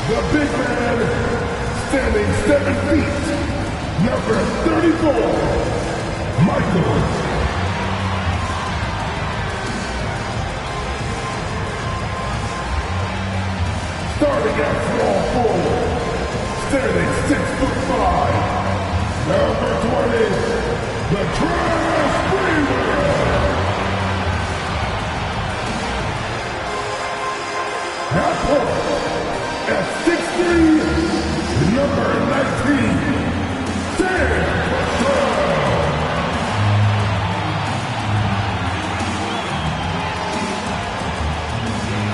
The big man, standing 7 feet, number 34, Michael. Starting at small forward, standing 6'5", number 20, the Trash Brewer. Half court, at 6'3", number 19, Sam Cassell.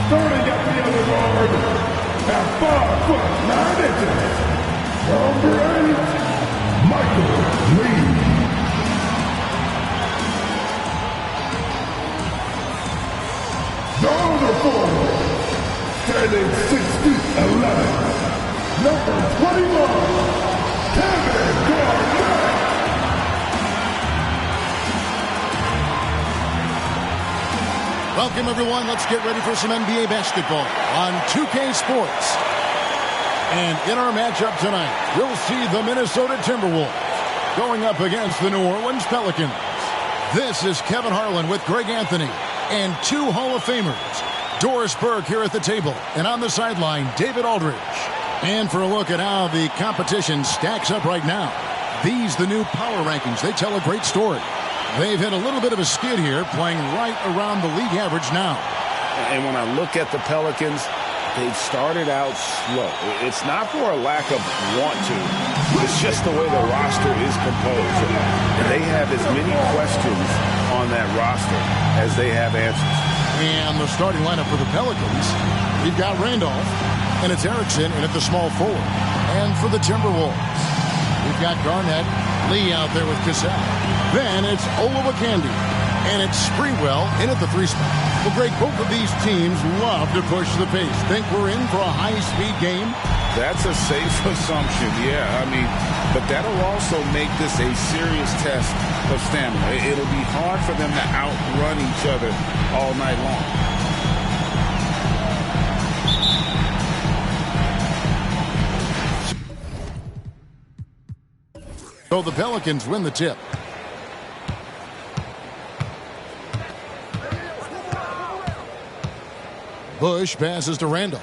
Starting at the other guard, at 5'9", number 8, Michael Lee. The other forward, standing 6'11", number 21, Kevin Garnett. Welcome, everyone. Let's get ready for some NBA basketball on 2K Sports. And in our matchup tonight, you'll see the Minnesota Timberwolves going up against the New Orleans Pelicans. This is Kevin Harlan with Greg Anthony and 2 Hall of Famers, Doris Burke here at the table, and on the sideline, David Aldridge. And for a look at how the competition stacks up right now, these the new power rankings. They tell a great story. They've hit a little bit of a skid here, playing right around the league average now. And when I look at the Pelicans, they've started out slow. It's not for a lack of want to. It's just the way the roster is composed. And they have as many questions on that roster as they have answers. And the starting lineup for the Pelicans, we've got Randolph, and it's Erickson in at the small forward. And for the Timberwolves, we've got Garnett, Lee out there with Cassell. Then it's Olowokandi, and it's Sprewell in at the 3 spot. Well, Greg, both of these teams love to push the pace. Think we're in for a high-speed game? That's a safe assumption, yeah. But that'll also make this a serious test of stamina. It'll be hard for them to outrun each other all night long. So the Pelicans win the tip. Bush passes to Randolph.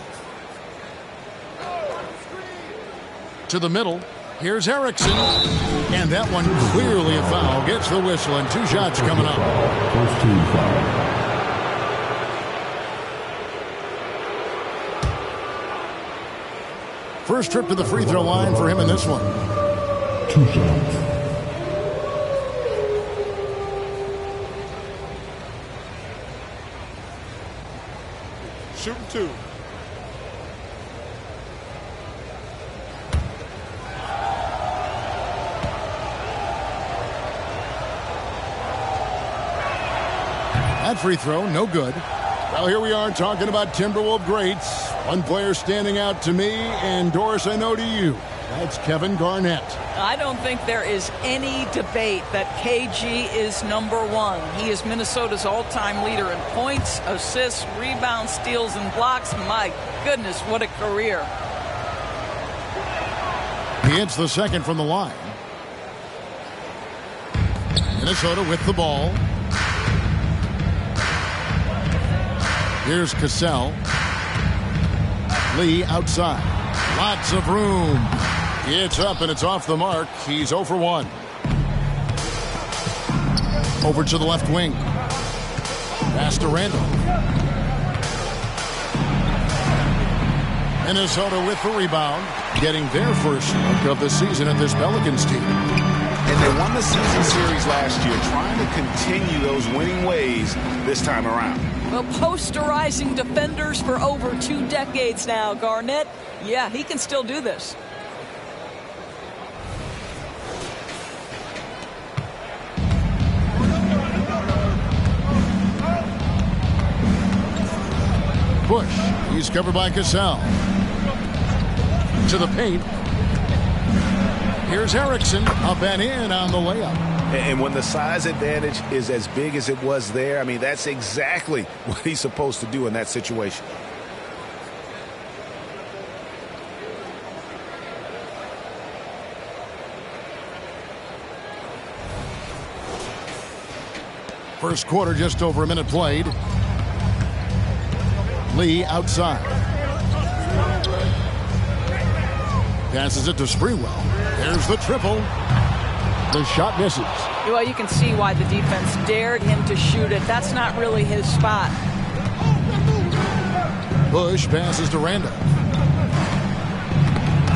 To the middle. Here's Erickson. And that one clearly a foul. Gets the whistle, and 2 shots coming up. First team foul. First trip to the free throw line for him in this one. 2 shots. Shooting 2. That free throw, no good. Well, here we are talking about Timberwolves greats. One player standing out to me, and Doris, I know to you. That's Kevin Garnett. I don't think there is any debate that KG is #1. He is Minnesota's all-time leader in points, assists, rebounds, steals, and blocks. My goodness, what a career. He hits the second from the line. Minnesota with the ball. Here's Cassell. Lee outside. Lots of room. It's up and it's off the mark. He's 0 for 1. Over to the left wing. Pass to Randolph. Minnesota with the rebound. Getting their first look of the season at this Pelicans team. And they won the season series last year, trying to continue those winning ways this time around. Well, posterizing defenders for over 2 decades now. Garnett, yeah, he can still do this. Bush, he's covered by Cassell. To the paint. Here's Erickson, up and in on the layup. And when the size advantage is as big as it was there, I mean, that's exactly what he's supposed to do in that situation. First quarter, just over a minute played. Lee outside. Passes it to Sprewell. There's the triple. The shot misses. Well, you can see why the defense dared him to shoot it. That's not really his spot. Bush passes to Randolph.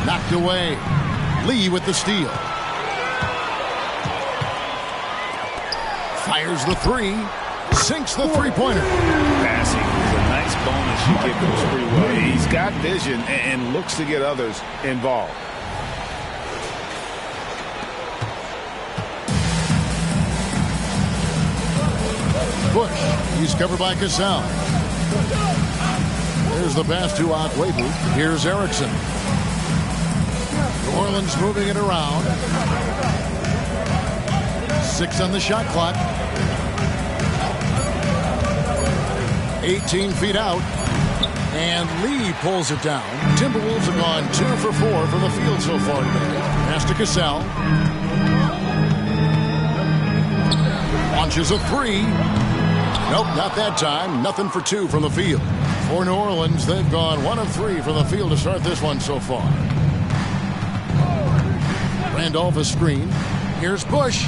Knocked away. Lee with the steal. Fires the three. Sinks the three-pointer. Passing is a nice bonus you get from Sprewell. He's got vision and looks to get others involved. Bush. He's covered by Cassell. There's the pass to Akwebu. Here's Erickson. New Orleans moving it around. 6 on the shot clock. 18 feet out. And Lee pulls it down. Timberwolves have gone 2 for 4 from the field so far today. Pass to Cassell. Launches a three. Nope, not that time. Nothing for 2 from the field. For New Orleans, they've gone 1 of 3 from the field to start this one so far. Randolph a screen. Here's Bush.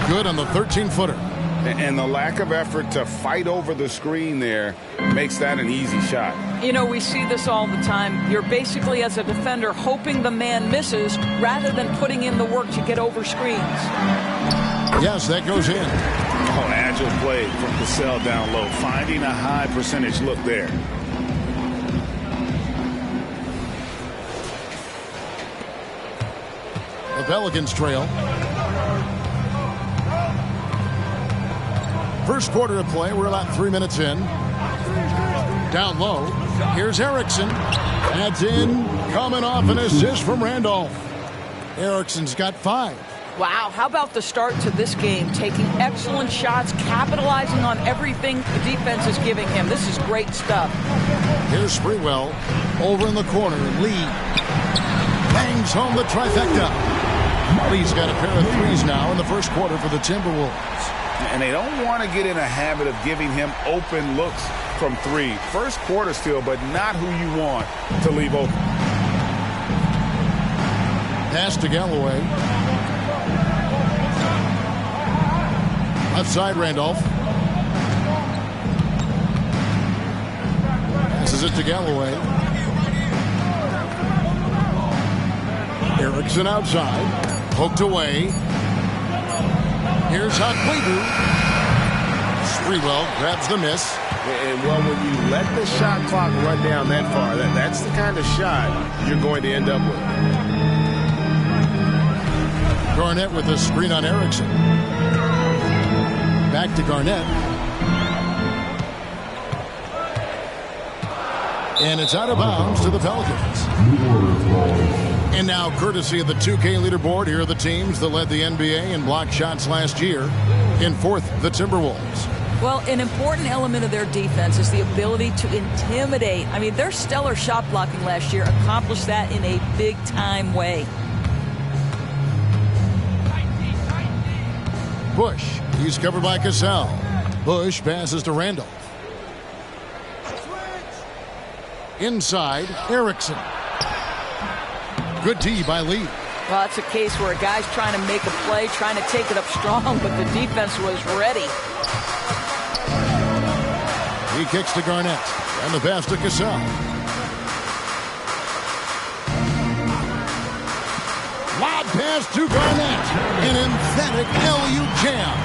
Good on the 13-footer. And the lack of effort to fight over the screen there makes that an easy shot. You know, we see this all the time. You're basically, as a defender, hoping the man misses rather than putting in the work to get over screens. Yes, that goes in. Oh, agile play from Cassell down low, finding a high percentage look there. The Pelicans trail. First quarter of play, we're about 3 minutes in. Down low, here's Erickson. That's in, coming off an assist from Randolph. Erickson's got 5. Wow, how about the start to this game? Taking excellent shots, capitalizing on everything the defense is giving him. This is great stuff. Here's Sprewell. Over in the corner, Lee. Bangs home the trifecta. Lee's got a pair of threes now in the first quarter for the Timberwolves. And they don't want to get in a habit of giving him open looks from 3. First quarter still, but not who you want to leave open. Pass to Galloway. Left side, Randolph. Passes it to Galloway. Erickson outside. Poked away. Here's Akwebu. Sprewell grabs the miss. And, well, when you let the shot clock run down that far, that's the kind of shot you're going to end up with. Garnett with the screen on Erickson. Back to Garnett. And it's out of bounds to the Pelicans. And now, courtesy of the 2K leaderboard, here are the teams that led the NBA in block shots last year. In 4th, the Timberwolves. Well, an important element of their defense is the ability to intimidate. I mean, their stellar shot blocking last year accomplished that in a big-time way. Bush, he's covered by Cassell. Bush passes to Randolph. Inside, Erickson. Good D by Lee. Well, it's a case where a guy's trying to make a play, trying to take it up strong, but the defense was ready. He kicks to Garnett. And the pass to Cassell. Lob pass to Garnett. An emphatic LU jam.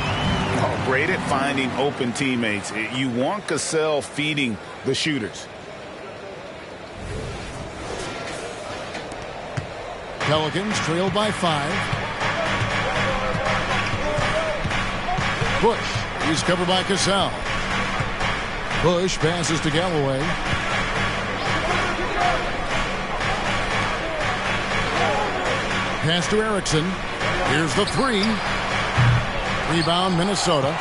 Oh, great at finding open teammates. You want Cassell feeding the shooters. Pelicans trailed by 5. Bush. He's covered by Cassell. Bush passes to Galloway. Pass to Erickson. Here's the 3. Rebound, Minnesota.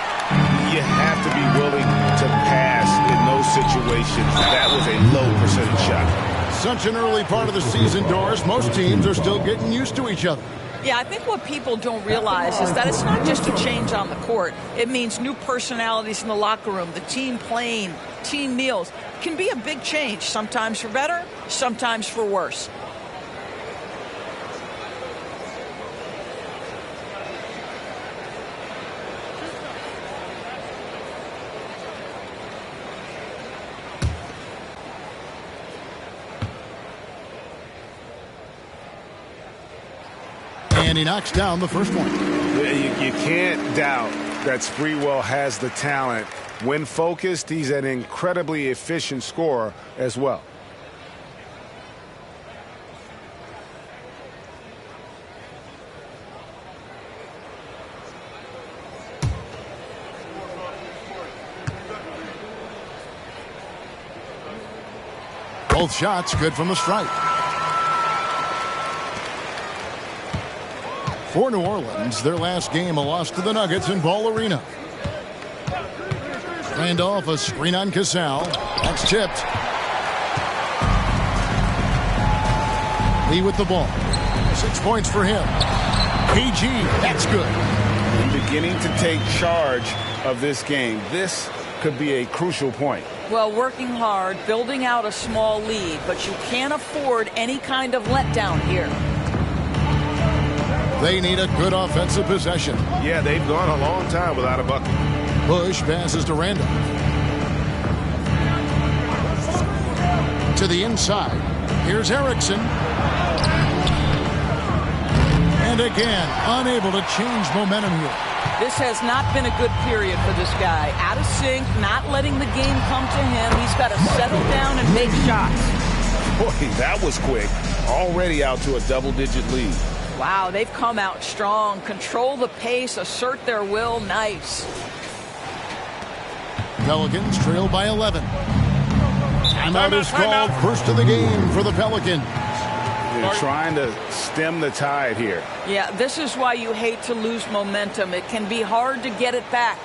You have to be willing to pass in those situations. That was a low percentage shot. Such an early part of the season, Doris. Most teams are still getting used to each other. Yeah, I think what people don't realize is that it's not just a change on the court. It means new personalities in the locker room, the team playing, team meals. It can be a big change, sometimes for better, sometimes for worse. And he knocks down the first one. You can't doubt that Sprewell has the talent. When focused, he's an incredibly efficient scorer as well. Both shots good from the stripe. For New Orleans, their last game, a loss to the Nuggets in Ball Arena. Randolph, a screen on Casal. That's tipped. Lee with the ball. 6 points for him. KG, that's good. Beginning to take charge of this game. This could be a crucial point. Well, working hard, building out a small lead, but you can't afford any kind of letdown here. They need a good offensive possession. Yeah, they've gone a long time without a bucket. Bush passes to Randall. To the inside. Here's Erickson. And again, unable to change momentum here. This has not been a good period for this guy. Out of sync, not letting the game come to him. He's got to settle down and make shots. Boy, that was quick. Already out to a double-digit lead. Wow, they've come out strong. Control the pace, assert their will. Nice. Pelicans trail by 11. Timeout is called. First of the game for the Pelicans. They're trying to stem the tide here. Yeah, this is why you hate to lose momentum. It can be hard to get it back.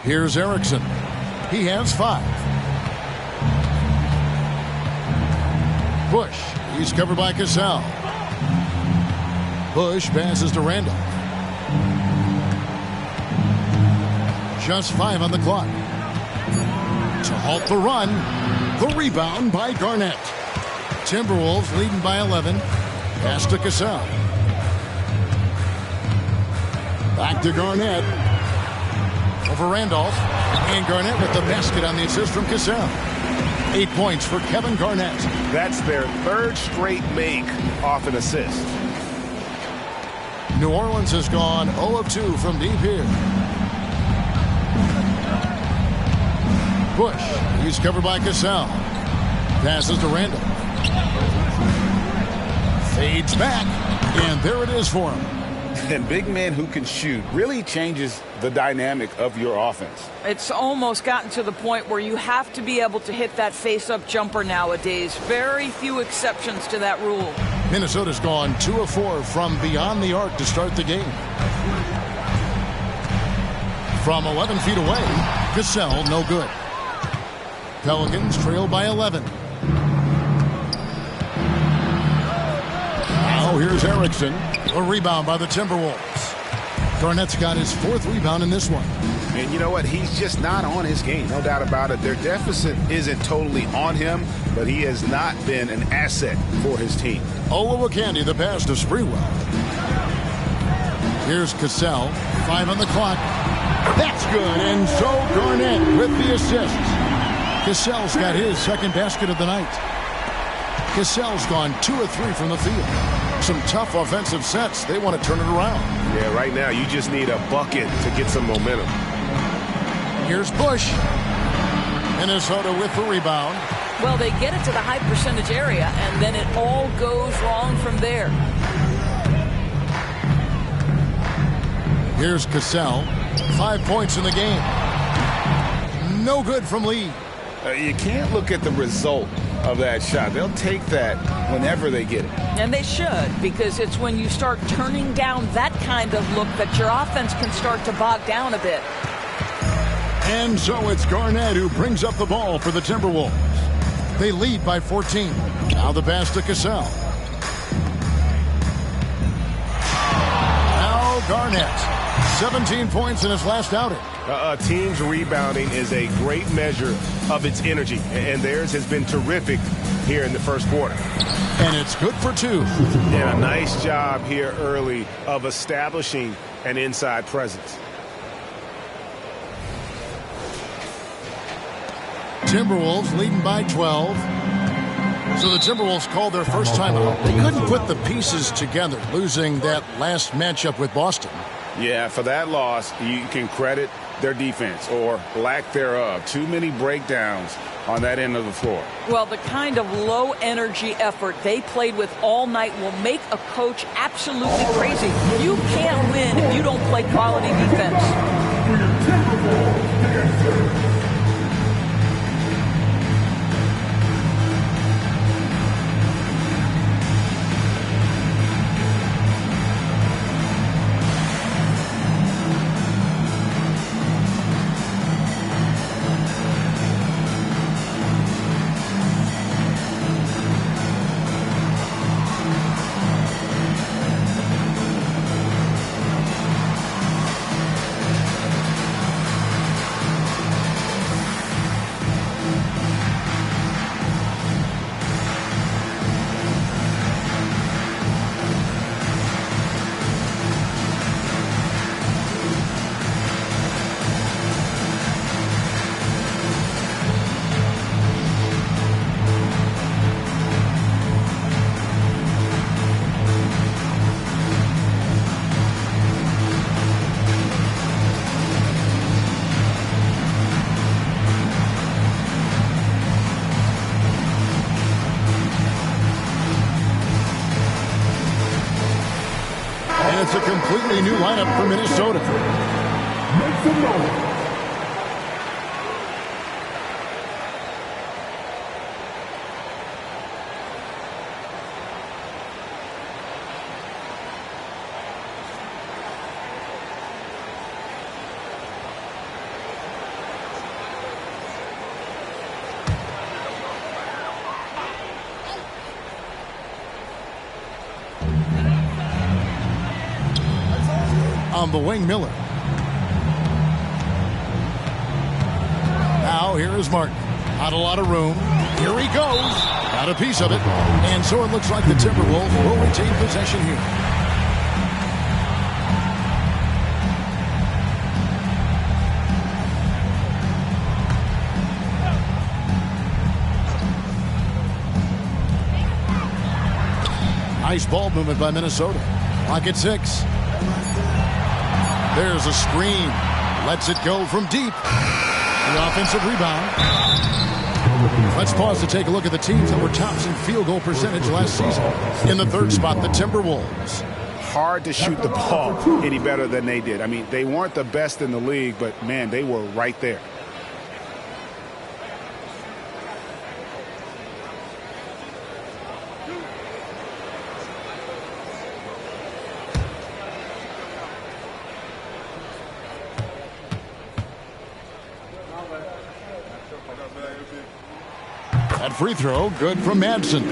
Here's Erickson. He has 5. Bush. He's covered by Casal. Bush passes to Randall. Just 5 on the clock. To halt the run. The rebound by Garnett. Timberwolves leading by 11. Pass to Casal. Back to Garnett. Over Randolph. And Garnett with the basket on the assist from Casal. 8 points for Kevin Garnett. That's their 3rd straight make off an assist. New Orleans has gone 0 of 2 from deep here. Bush. He's covered by Casal. Passes to Randall. Fades back. And there it is for him. And big men who can shoot really changes the dynamic of your offense. It's almost gotten to the point where you have to be able to hit that face-up jumper nowadays. Very few exceptions to that rule. Minnesota's gone 2 of 4 from beyond the arc to start the game. From 11 feet away, Cassell, no good. Pelicans trail by 11. Now here's Erickson. A rebound by the Timberwolves. Garnett's got his 4th rebound in this one. And you know what? He's just not on his game. No doubt about it. Their deficit isn't totally on him, but he has not been an asset for his team. Olowokandi, the pass to Sprewell. Here's Cassell. 5 on the clock. That's good. And so Garnett with the assist. Cassell's got his 2nd basket of the night. Cassell's gone 2 of 3 from the field. Some tough offensive sets. They want to turn it around. Yeah, right now you just need a bucket to get some momentum. Here's Bush. Minnesota with the rebound. Well, they get it to the high percentage area, and then it all goes wrong from there. Here's Cassell. 5 points in the game. No good from Lee. You can't look at the result of that shot. They'll take that whenever they get it. And they should, because it's when you start turning down that kind of look that your offense can start to bog down a bit. And so it's Garnett who brings up the ball for the Timberwolves. They lead by 14. Now the pass to Cassell. Now Garnett. 17 points in his last outing. A team's rebounding is a great measure of its energy, and theirs has been terrific here in the first quarter. And it's good for 2. And a nice job here early of establishing an inside presence. Timberwolves leading by 12. So the Timberwolves called their first timeout. They couldn't put the pieces together, losing that last matchup with Boston. Yeah, for that loss, you can credit their defense or lack thereof. Too many breakdowns on that end of the floor. Well, the kind of low-energy effort they played with all night will make a coach absolutely crazy. You can't win if you don't play quality defense. It's a completely new lineup for Minnesota. Make some noise. On the wing, Miller. Now here is Martin. Not a lot of room. Here he goes. Got a piece of it. And so it looks like the Timberwolves will retain possession here. Nice ball movement by Minnesota. Clock at 6. There's a screen. Lets it go from deep. The offensive rebound. Let's pause to take a look at the teams that were tops in field goal percentage last season. In the third spot, the Timberwolves. Hard to shoot the ball any better than they did. I mean, they weren't the best in the league, but, man, they were right there. That free throw, good from Madsen.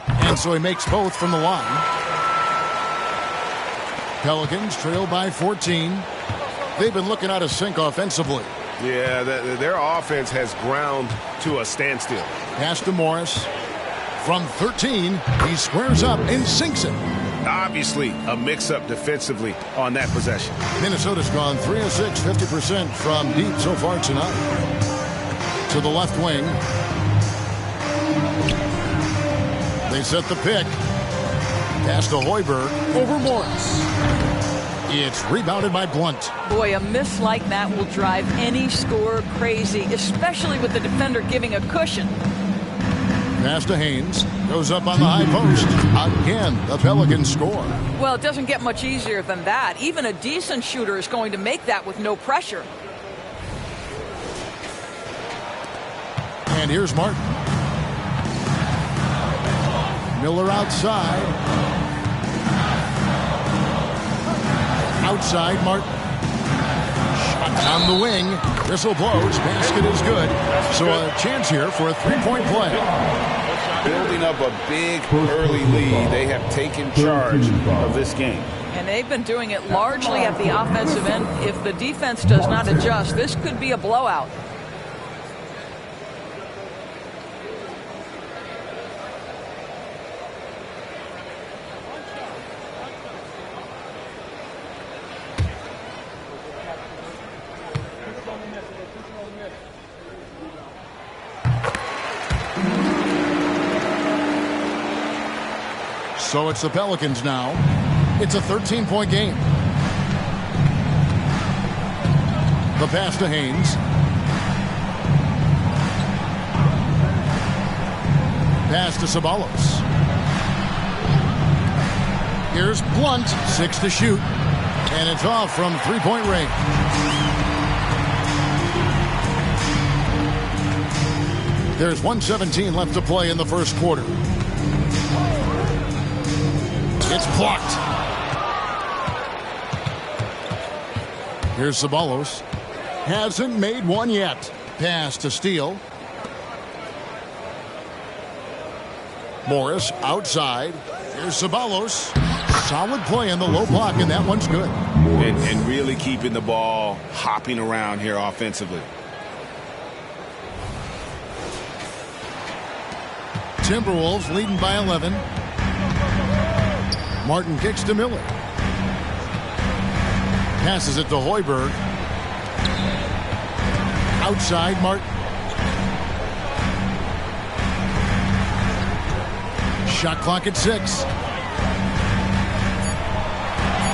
And so he makes both from the line. Pelicans trail by 14. They've been looking out of sync offensively. Yeah, their offense has ground to a standstill. Pass to Morris. From 13, he squares up and sinks it. Obviously, a mix-up defensively on that possession. Minnesota's gone 3 of 6, 50% from deep so far tonight. To the left wing. They set the pick. Pass to Hoiberg over Morris. It's rebounded by Blunt. Boy, a miss like that will drive any scorer crazy, especially with the defender giving a cushion. Pass to Haynes. Goes up on the high post. Again, the Pelicans score. Well, it doesn't get much easier than that. Even a decent shooter is going to make that with no pressure. And here's Martin. Miller outside. Outside, Martin. Shot down the wing. Whistle blows. Basket is good. So a chance here for a three-point play. Building up a big early lead. They have taken charge of this game. And they've been doing it largely at the offensive end. If the defense does not adjust, this could be a blowout. So it's the Pelicans now. It's a 13-point game. The pass to Haynes. Pass to Ceballos. Here's Blunt, 6 to shoot. And it's off from three-point range. There's 1:17 left to play in the first quarter. It's blocked. Here's Ceballos. Hasn't made one yet. Pass to Steele. Morris outside. Here's Ceballos. Solid play in the low block, and that one's good. And really keeping the ball hopping around here offensively. Timberwolves leading by 11. Martin kicks to Miller. Passes it to Hoiberg. Outside, Martin. Shot clock at 6.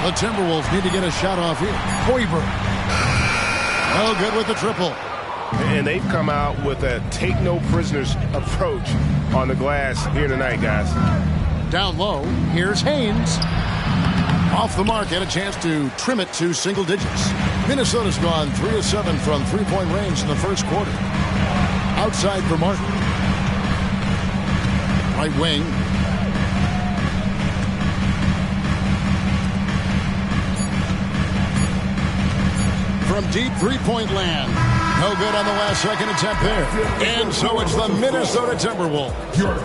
The Timberwolves need to get a shot off here. Hoiberg. Oh, good with the triple. And they've come out with a take-no-prisoners approach on the glass here tonight, guys. Down low, here's Haynes. Off the mark, had a chance to trim it to single digits. Minnesota's gone 3 of 7 from three-point range in the first quarter. Outside for Martin. Right wing. From deep three-point land. No good on the last second attempt there. And so it's the Minnesota Timberwolves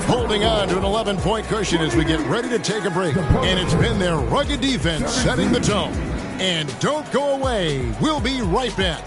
holding on to an 11-point cushion as we get ready to take a break. And it's been their rugged defense setting the tone. And don't go away. We'll be right back.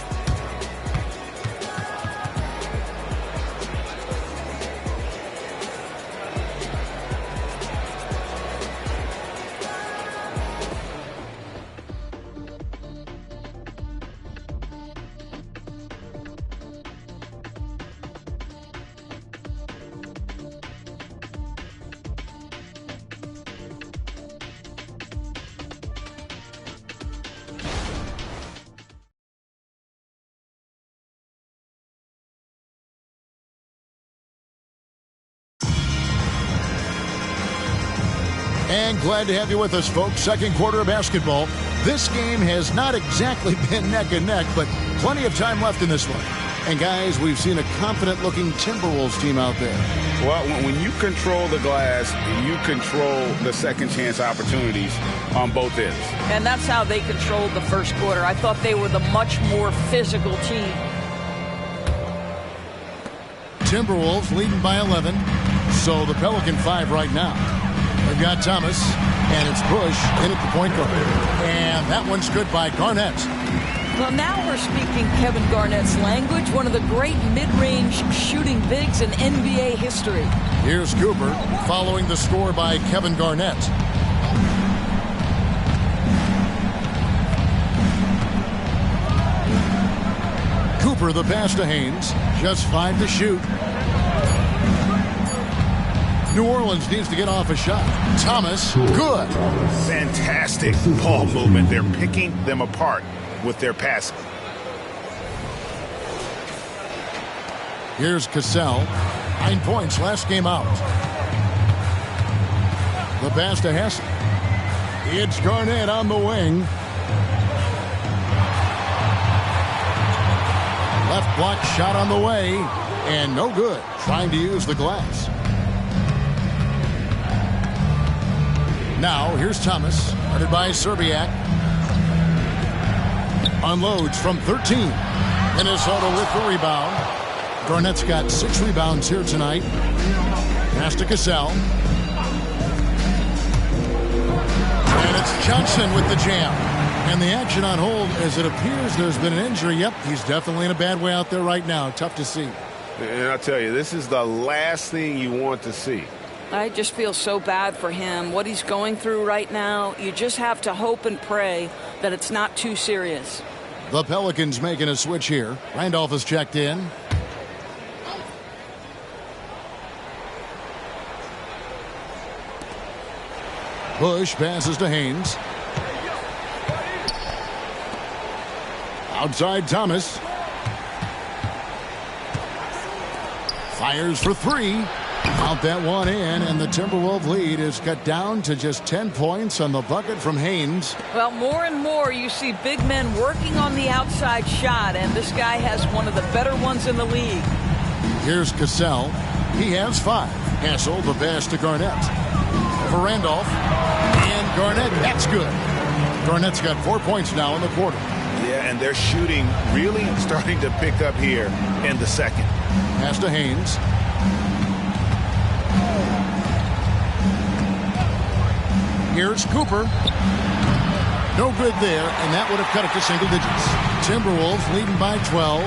And glad to have you with us, folks. Second quarter of basketball. This game has not exactly been neck and neck, but plenty of time left in this one. And, guys, we've seen a confident-looking Timberwolves team out there. Well, when you control the glass, you control the second-chance opportunities on both ends. And that's how they controlled the first quarter. I thought they were the much more physical team. Timberwolves leading by 11. So the Pelican 5 right now. They've got Thomas, and it's Bush in at the point guard. And that one's good by Garnett. Well, now we're speaking Kevin Garnett's language, one of the great mid-range shooting bigs in NBA history. Here's Cooper following the score by Kevin Garnett. Cooper the pass to Haynes. Just 5 to shoot. New Orleans needs to get off a shot. Thomas, good. Fantastic ball movement. They're picking them apart with their passing. Here's Cassell. 9 points last game out. The pass to Hess. It's Garnett on the wing. Left block shot on the way. And no good. Trying to use the glass. Now, here's Thomas. Guarded by Serbiak. Unloads from 13. Minnesota with the rebound. Garnett's got 6 rebounds here tonight. Pass to Cassell. And it's Johnson with the jam. And the action on hold as it appears there's been an injury. Yep, he's definitely in a bad way out there right now. Tough to see. And I'll tell you, this is the last thing you want to see. I just feel so bad for him. What he's going through right now, you just have to hope and pray that it's not too serious. The Pelicans making a switch here. Randolph is checked in. Bush passes to Haynes. Outside Thomas. Fires for 3. Count that one in, and the Timberwolves lead is cut down to just 10 points on the bucket from Haynes. Well, more and more you see big men working on the outside shot, and this guy has one of the better ones in the league. Here's Cassell. He has 5. Hassel, the pass to Garnett. Over Randolph. And Garnett, that's good. Garnett's got 4 points now in the quarter. Yeah, and they're shooting really starting to pick up here in the second. Pass to Haynes. Here's Cooper. No good there, and that would have cut it to single digits. Timberwolves leading by 12.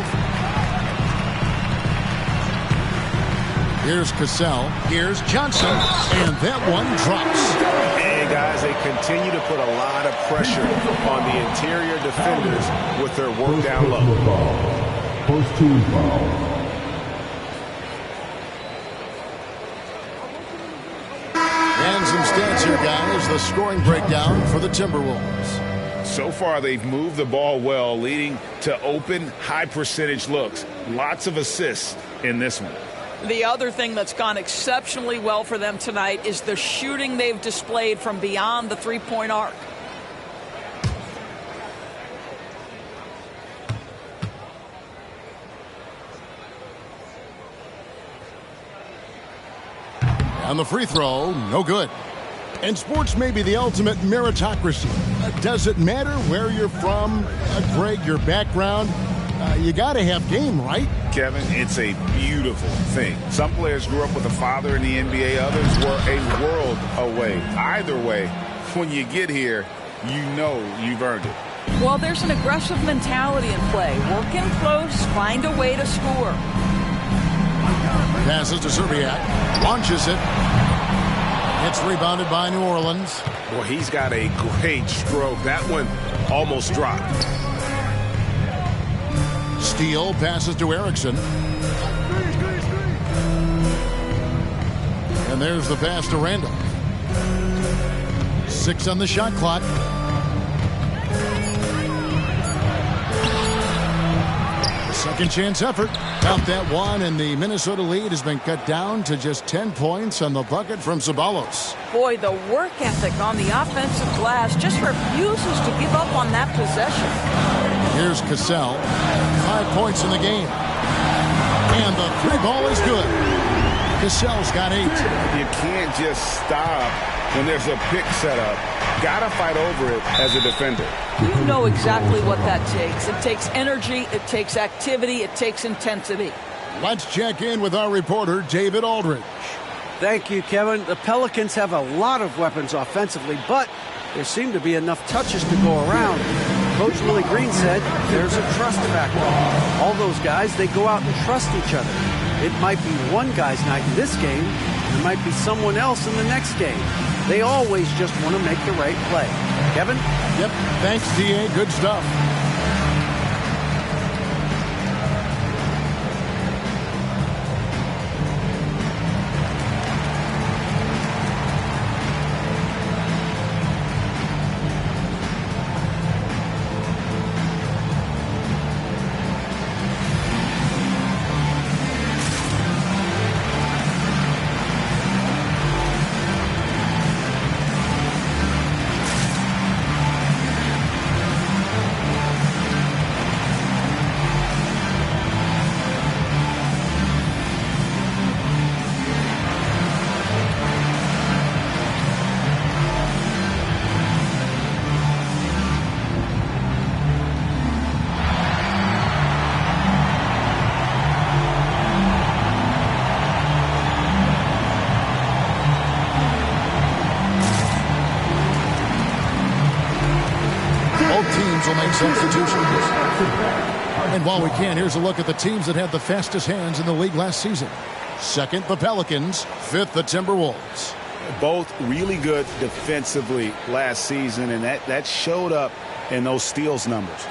Here's Cassell. Here's Johnson. And that one drops. And, guys, they continue to put a lot of pressure on the interior defenders with their work down low. First team foul. And some stats here, guys. The scoring breakdown for the Timberwolves. So far, they've moved the ball well, leading to open, high-percentage looks. Lots of assists in this one. The other thing that's gone exceptionally well for them tonight is the shooting they've displayed from beyond the three-point arc. And the free throw, no good. And sports may be the ultimate meritocracy. Does it matter where you're from, Greg, your background? You got to have game, right? Kevin, it's a beautiful thing. Some players grew up with a father in the NBA. Others were a world away. Either way, when you get here, you know you've earned it. Well, there's an aggressive mentality in play. Work in close, find a way to score. Passes to Serbiak. Launches it. It's rebounded by New Orleans. Boy, he's got a great stroke. That one almost dropped. Steele passes to Erickson. And there's the pass to Randall. 6 on the shot clock. Second chance effort. Count that one, and the Minnesota lead has been cut down to just 10 points on the bucket from Ceballos. Boy, the work ethic on the offensive glass just refuses to give up on that possession. Here's Cassell. 5 points in the game. And the three ball is good. Cassell's got 8. You can't just stop when there's a pick set up. Gotta fight over it as a defender. You know exactly what that takes. It takes energy, it takes activity, it takes intensity. Let's check in with our reporter, David Aldridge. Thank you, Kevin. The Pelicans have a lot of weapons offensively, but there seem to be enough touches to go around. Coach Willie Green said there's a trust factor. All those guys, they go out and trust each other. It might be one guy's night in this game. It might be someone else in the next game. They always just want to make the right play. Kevin? Yep. Thanks, D.A. Good stuff. Will make substitutions. And while we can, here's a look at the teams that had the fastest hands in the league last season. Second, the Pelicans. Fifth, the Timberwolves. Both really good defensively last season, and that showed up in those steals numbers.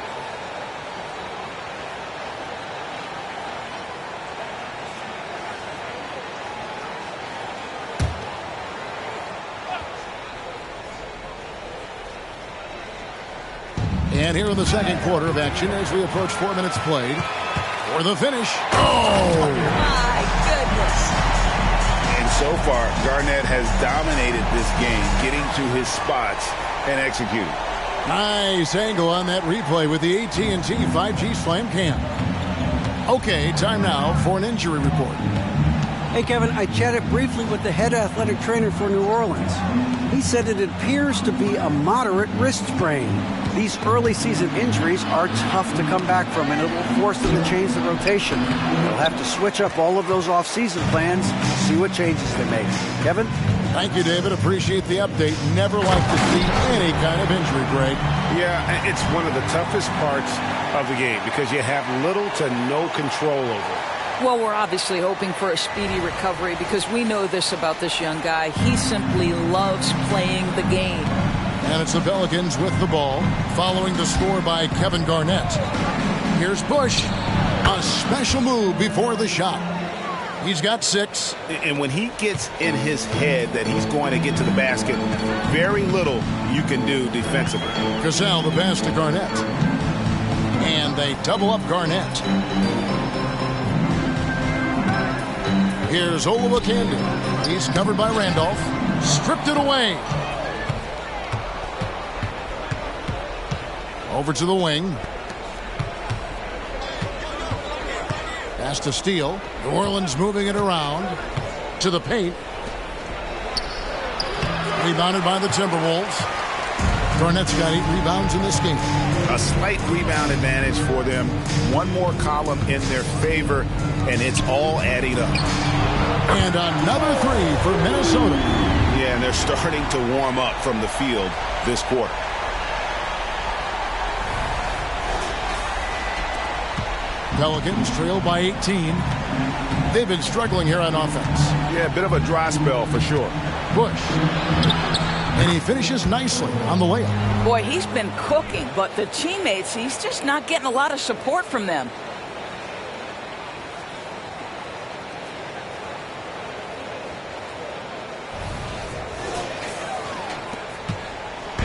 And here in the second quarter of action as we approach 4 minutes played for the finish. Oh! My goodness. And so far, Garnett has dominated this game, getting to his spots and executing. Nice angle on that replay with the AT&T 5G Slam Cam. Okay, time now for an injury report. Hey, Kevin, I chatted briefly with the head athletic trainer for New Orleans. He said it appears to be a moderate wrist sprain. These early season injuries are tough to come back from, and it will force them to change the rotation. They'll have to switch up all of those off-season plans, see what changes they make. Kevin? Thank you, David. Appreciate the update. Never like to see any kind of injury, Greg. Yeah, it's one of the toughest parts of the game because you have little to no control over it. Well, we're obviously hoping for a speedy recovery because we know this about this young guy. He simply loves playing the game. And it's the Pelicans with the ball, following the score by Kevin Garnett. Here's Bush. A special move before the shot. He's got 6. And when he gets in his head that he's going to get to the basket, very little you can do defensively. Cassell, the pass to Garnett. And they double up Garnett. Here's Olowokandi. He's covered by Randolph. Stripped it away. Over to the wing. Pass to Steele. New Orleans moving it around to the paint. Rebounded by the Timberwolves. Garnett's got 8 rebounds in this game. A slight rebound advantage for them. One more column in their favor, and it's all adding up. And another 3 for Minnesota. Yeah, and they're starting to warm up from the field this quarter. Pelicans trail by 18. They've been struggling here on offense. Yeah, a bit of a dry spell for sure. Bush. And he finishes nicely on the layup. Boy, he's been cooking, but the teammates, he's just not getting a lot of support from them.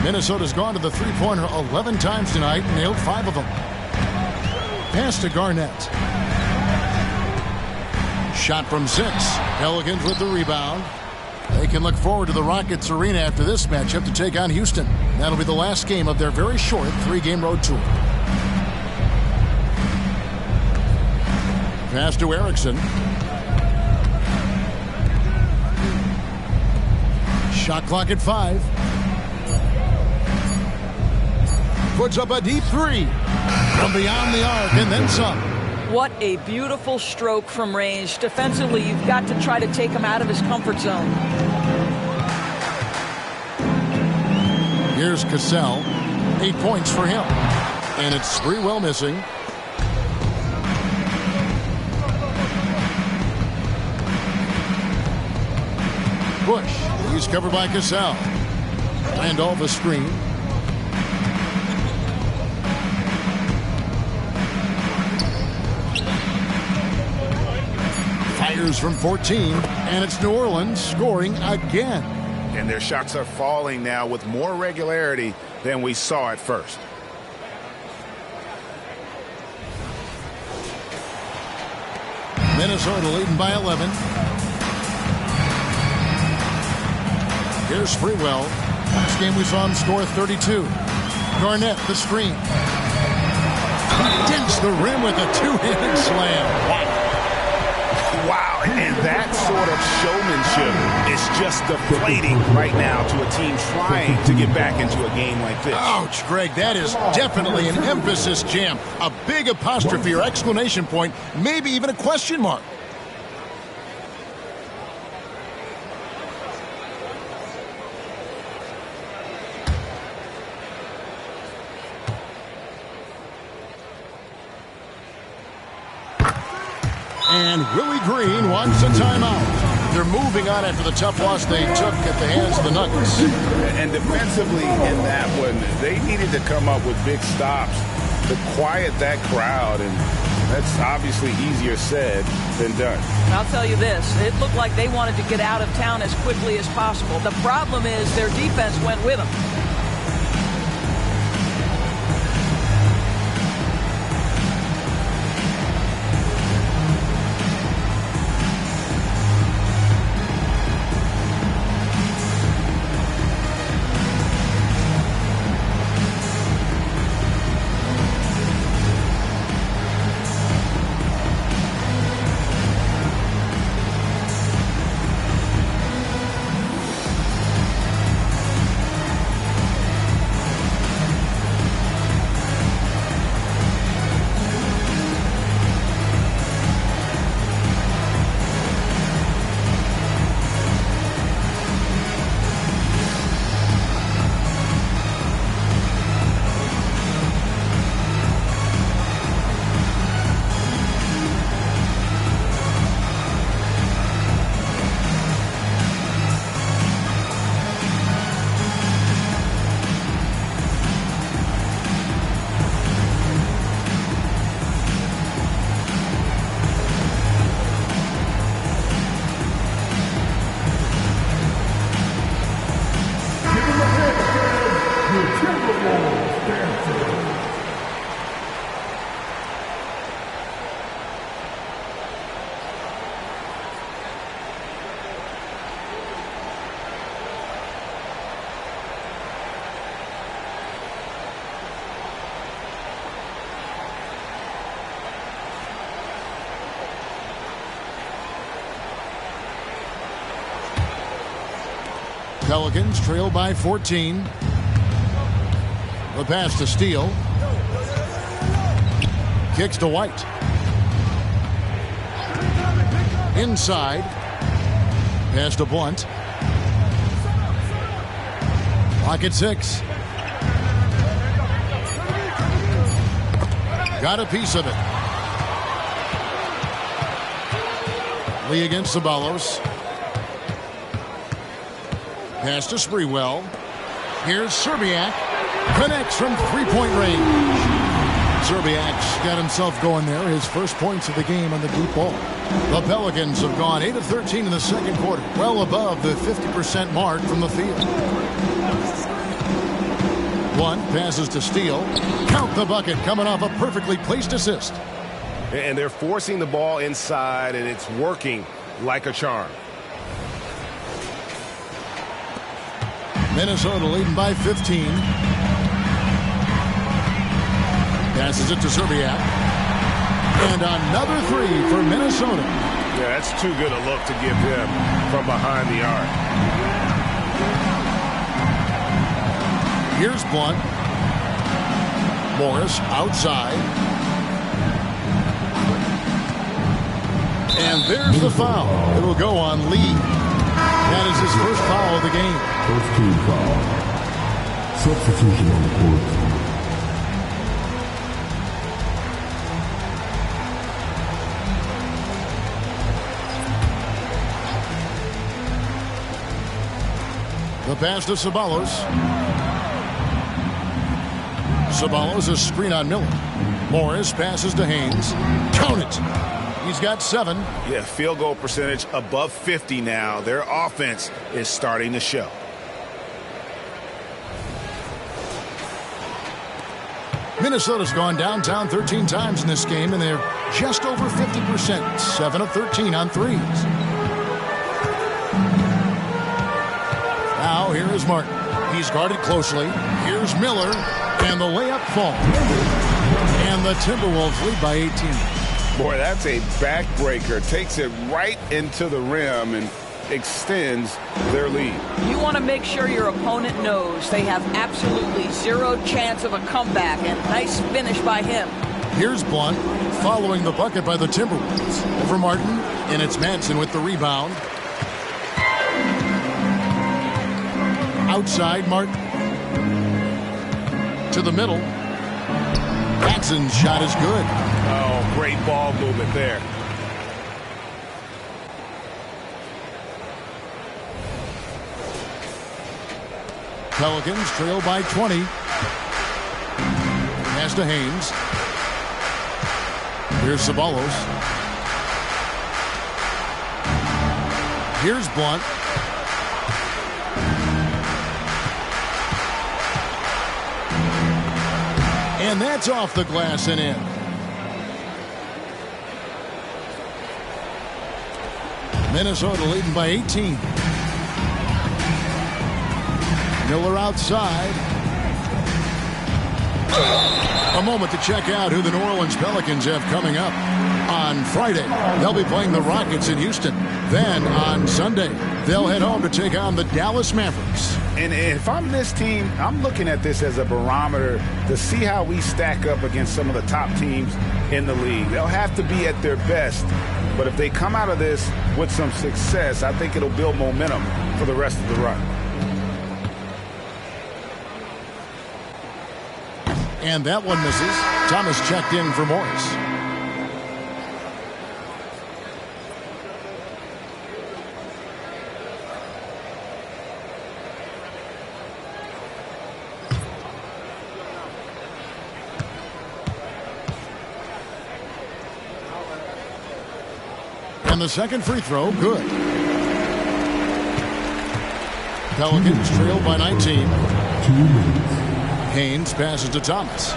Minnesota's gone to the three-pointer 11 times tonight and nailed 5 of them. Pass to Garnett. Shot from 6. Pelicans with the rebound. They can look forward to the Rockets Arena after this matchup to take on Houston. That'll be the last game of their very short 3-game road tour. Pass to Erickson. Shot clock at 5. Puts up a deep 3 from beyond the arc and then some. What a beautiful stroke from range. Defensively, you've got to try to take him out of his comfort zone. Here's Cassell. 8 points for him. And it's Sprewell missing. Bush. He's covered by Cassell. Randolph a screen. Fires from 14. And it's New Orleans scoring again. And their shots are falling now with more regularity than we saw at first. Minnesota leading by 11. Here's Sprewell. Last game we saw him score 32. Garnett the screen. Dents the rim with a two-handed slam. Wow. Wow, and that sort of showmanship is just deflating right now to a team trying to get back into a game like this. Ouch, Greg, that is definitely an emphasis jam. A big apostrophe or exclamation point, maybe even a question mark. And Willie Green wants a timeout. They're moving on after the tough loss they took at the hands of the Nuggets. And defensively in that one, they needed to come up with big stops to quiet that crowd. And that's obviously easier said than done. I'll tell you this. It looked like they wanted to get out of town as quickly as possible. The problem is their defense went with them. Pelicans trail by 14. The pass to Steele. Kicks to White. Inside. Pass to Blunt. Clock at 6. Got a piece of it. Lee against Ceballos. Pass to Sprewell. Here's Serbiak. Connects from three-point range. Serbiak's got himself going there. His first points of the game on the deep ball. The Pelicans have gone 8 of 13 in the second quarter. Well above the 50% mark from the field. Blunt passes to Steele. Count the bucket coming off a perfectly placed assist. And they're forcing the ball inside, and it's working like a charm. Minnesota leading by 15. Passes it to Serbiak. And another three for Minnesota. Yeah, that's too good a look to give him from behind the arc. Here's Blunt. Morris outside. And there's the foul. It will go on Lee. That is his first foul of the game. First team foul. Substitution on the court. The pass to Ceballos. Ceballos a screen on Miller. Morris passes to Haynes. Count it. He's got 7. Yeah, field goal percentage above 50 now. Their offense is starting to show. Minnesota's gone downtown 13 times in this game, and they're just over 50%. 7 of 13 on threes. Now here is Martin. He's guarded closely. Here's Miller, and the layup falls. And the Timberwolves lead by 18. Boy, that's a backbreaker. Takes it right into the rim and extends their lead. You want to make sure your opponent knows they have absolutely zero chance of a comeback, and nice finish by him. Here's Blunt following the bucket by the Timberwolves. Over Martin, and it's Madsen with the rebound. Outside Martin. To the middle. Madsen's shot is good. Oh, great ball movement there. Pelicans trail by 20. Pass to Haynes. Here's Ceballos. Here's Blunt. And that's off the glass and in. Minnesota leading by 18. Miller outside. A moment to check out who the New Orleans Pelicans have coming up. On Friday, they'll be playing the Rockets in Houston. Then on Sunday, they'll head home to take on the Dallas Mavericks. And if I'm this team, I'm looking at this as a barometer to see how we stack up against some of the top teams in the league. They'll have to be at their best. But if they come out of this with some success, I think it'll build momentum for the rest of the run. And that one misses. Thomas checked in for Morris. And the second free throw, good. Pelicans trail by 19. Haynes passes to Thomas.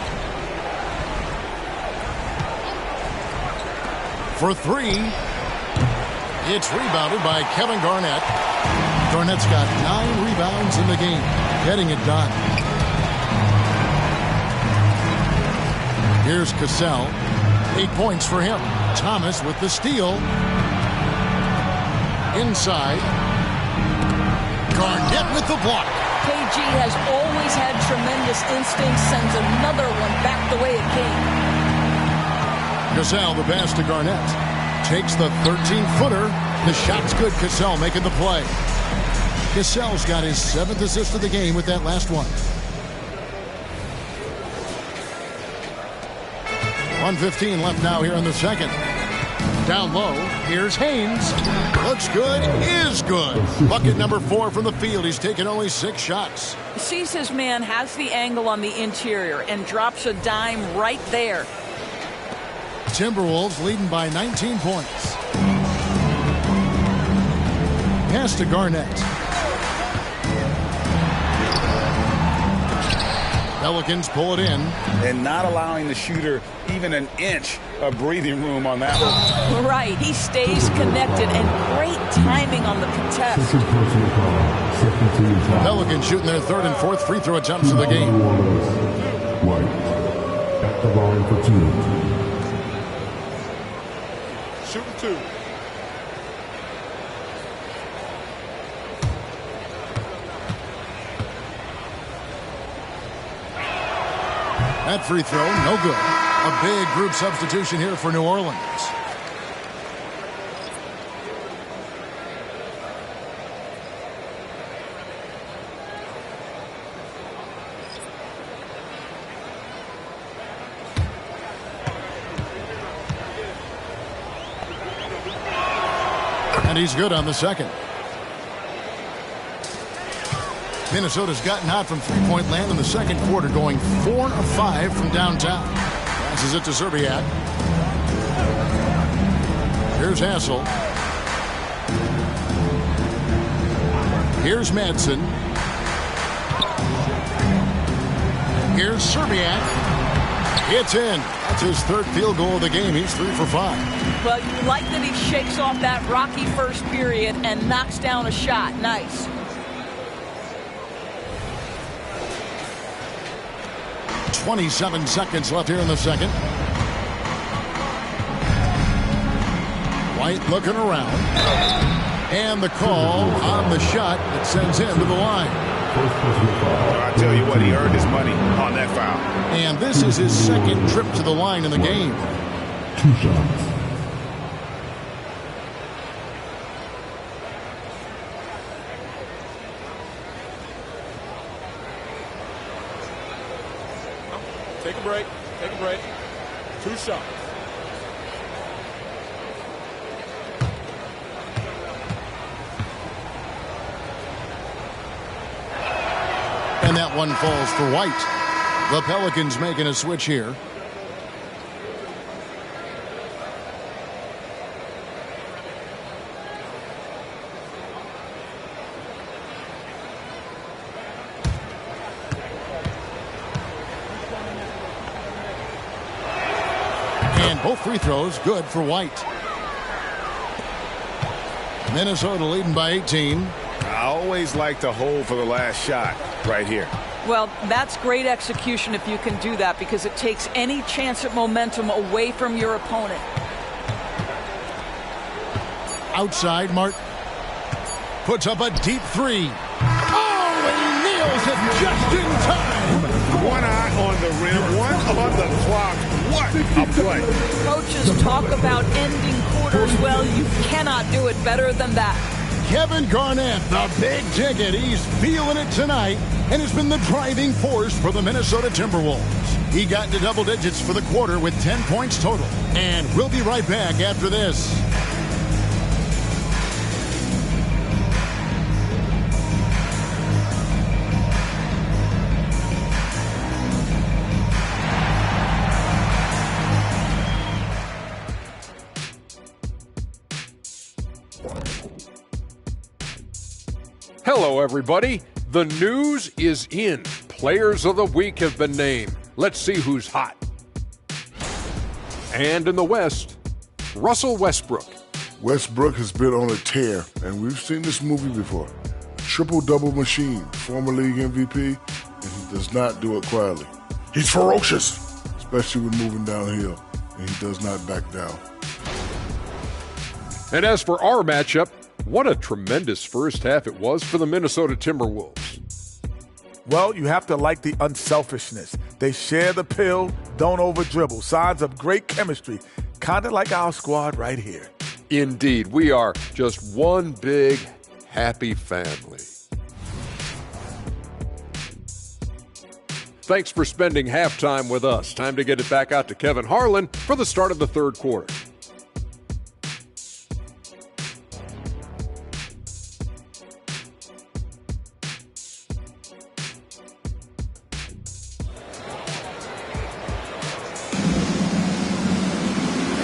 For 3. It's rebounded by Kevin Garnett. Garnett's got 9 rebounds in the game, getting it done. Here's Cassell. 8 points for him. Thomas with the steal. Inside. Garnett with the block. KG has always had tremendous instincts, sends another one back the way it came. Cassell, the pass to Garnett. Takes the 13-footer. The shot's good. Cassell making the play. Cassell's got his 7th assist of the game with that last one. 1:15 left now here in the second. Down low, here's Haynes. Looks good, is good. Bucket number 4 from the field. He's taken only 6 shots. Sees his man, has the angle on the interior, and drops a dime right there. Timberwolves leading by 19 points. Pass to Garnett. Pelicans pull it in. And not allowing the shooter even an inch of breathing room on that one. Right. He stays connected, and great timing on the contest. Pelicans shooting their third and fourth free throw attempts of the game. White at the line for 2. Shooting 2. That free throw, no good. A big group substitution here for New Orleans. And he's good on the second. Minnesota's gotten hot from three-point land in the second quarter, going 4 of 5 from downtown. Passes it to Serbiak. Here's Hassel. Here's Madsen. Here's Serbiak. It's in. That's his third field goal of the game. He's 3 for 5. Well, you like that he shakes off that rocky first period and knocks down a shot. Nice. 27 seconds left here in the second. White looking around. And the call on the shot that sends him to the line. I tell you what, he earned his money on that foul. And this is his second trip to the line in the game. 2 shots. Take a break. Take a break. 2 shots. And that one falls for White. The Pelicans making a switch here. And both free throws good for White. Minnesota leading by 18. I always like to hold for the last shot right here. Well, that's great execution if you can do that, because it takes any chance at momentum away from your opponent. Outside, Martin puts up a deep three. Oh, he nails it just in time. One eye on the rim, one on the clock. What a play. Coaches talk about ending quarters. Well, you cannot do it better than that. Kevin Garnett, the big ticket. He's feeling it tonight and has been the driving force for the Minnesota Timberwolves. He got into double digits for the quarter with 10 points total. And we'll be right back after this. Hello, everybody. The news is in. Players of the week have been named. Let's see who's hot. And in the West, Russell Westbrook. Westbrook has been on a tear, and we've seen this movie before. A triple-double machine, former league MVP, and he does not do it quietly. He's ferocious, especially when moving downhill, and he does not back down. And as for our matchup, what a tremendous first half it was for the Minnesota Timberwolves. Well, you have to like the unselfishness. They share the pill, don't over-dribble. Signs of great chemistry, kind of like our squad right here. Indeed, we are just one big, happy family. Thanks for spending halftime with us. Time to get it back out to Kevin Harlan for the start of the third quarter.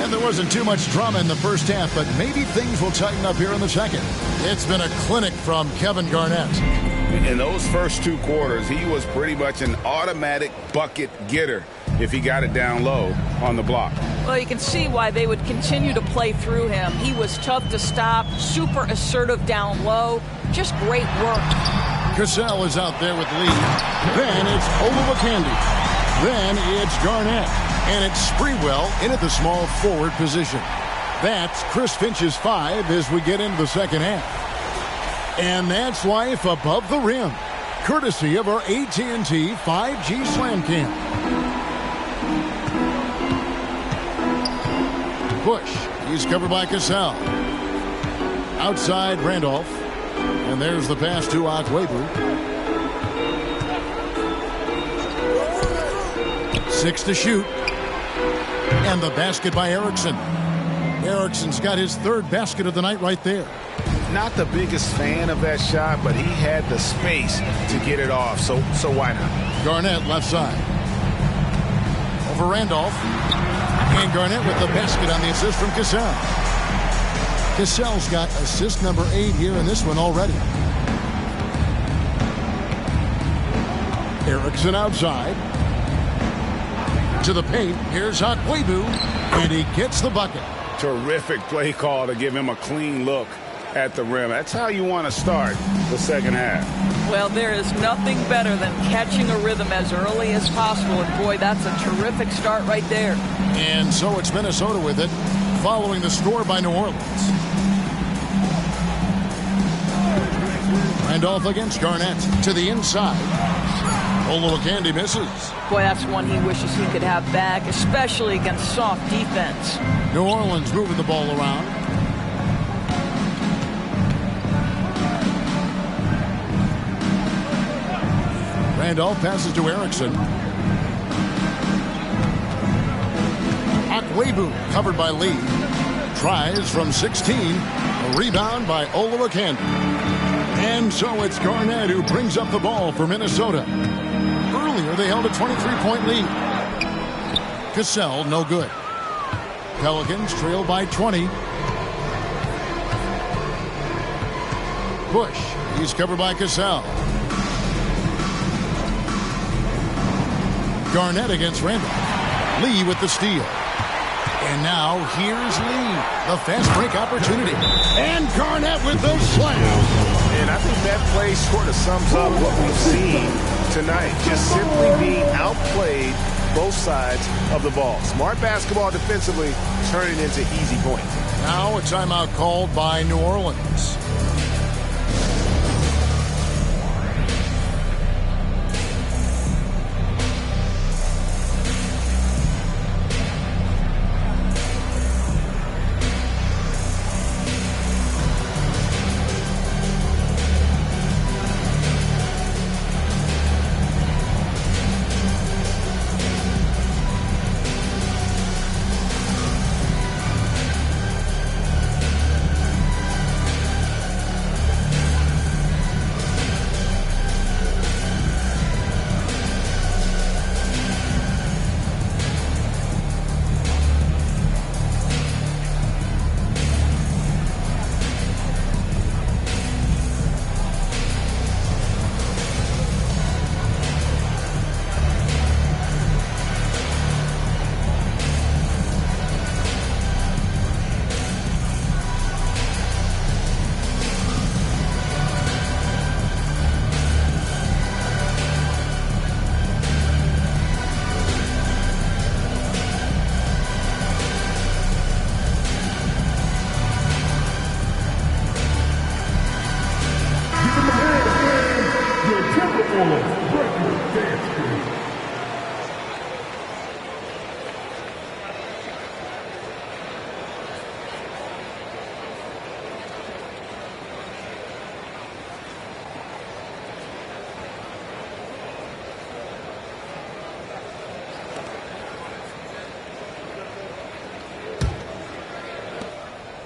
There wasn't too much drama in the first half, but maybe things will tighten up here in the second. It's been a clinic from Kevin Garnett. In those first 2 quarters, he was pretty much an automatic bucket getter if he got it down low on the block. Well, you can see why they would continue to play through him. He was tough to stop, super assertive down low. Just great work. Cassell is out there with Lee. Then it's Olowokandi. Then it's Garnett. And it's Sprewell in at the small forward position. That's Chris Finch's 5 as we get into the second half. And that's life above the rim, courtesy of our AT&T 5G Slam Cam. Bush, he's covered by Cassell. Outside Randolph. And there's the pass to Akwebu. 6 to shoot. And the basket by Erickson. Erickson's got his 3rd basket of the night right there. Not the biggest fan of that shot, but he had the space to get it off, so why not? Garnett left side. Over Randolph. And Garnett with the basket on the assist from Cassell. Cassell's got assist number 8 here in this one already. Erickson outside. To the paint. Here's Akwebu. And he gets the bucket. Terrific play call to give him a clean look at the rim. That's how you want to start the second half. Well, there is nothing better than catching a rhythm as early as possible. And boy, that's a terrific start right there. And so it's Minnesota with it, following the score by New Orleans. Randolph against Garnett to the inside. Olowokandi misses. Boy, that's one he wishes he could have back, especially against soft defense. New Orleans moving the ball around. Randolph passes to Erickson. Akwebu covered by Lee. Tries from 16. A rebound by Olowokandi. And so it's Garnett who brings up the ball for Minnesota. Earlier they held a 23-point lead. Cassell no good. Pelicans trail by 20. Bush, he's covered by Cassell. Garnett against Randolph. Lee with the steal. And now here's Lee. The fast break opportunity. And Garnett with the slam. And I think that play sort of sums up what we've seen tonight. Just simply being outplayed both sides of the ball. Smart basketball defensively, turning into easy points. Now a timeout called by New Orleans.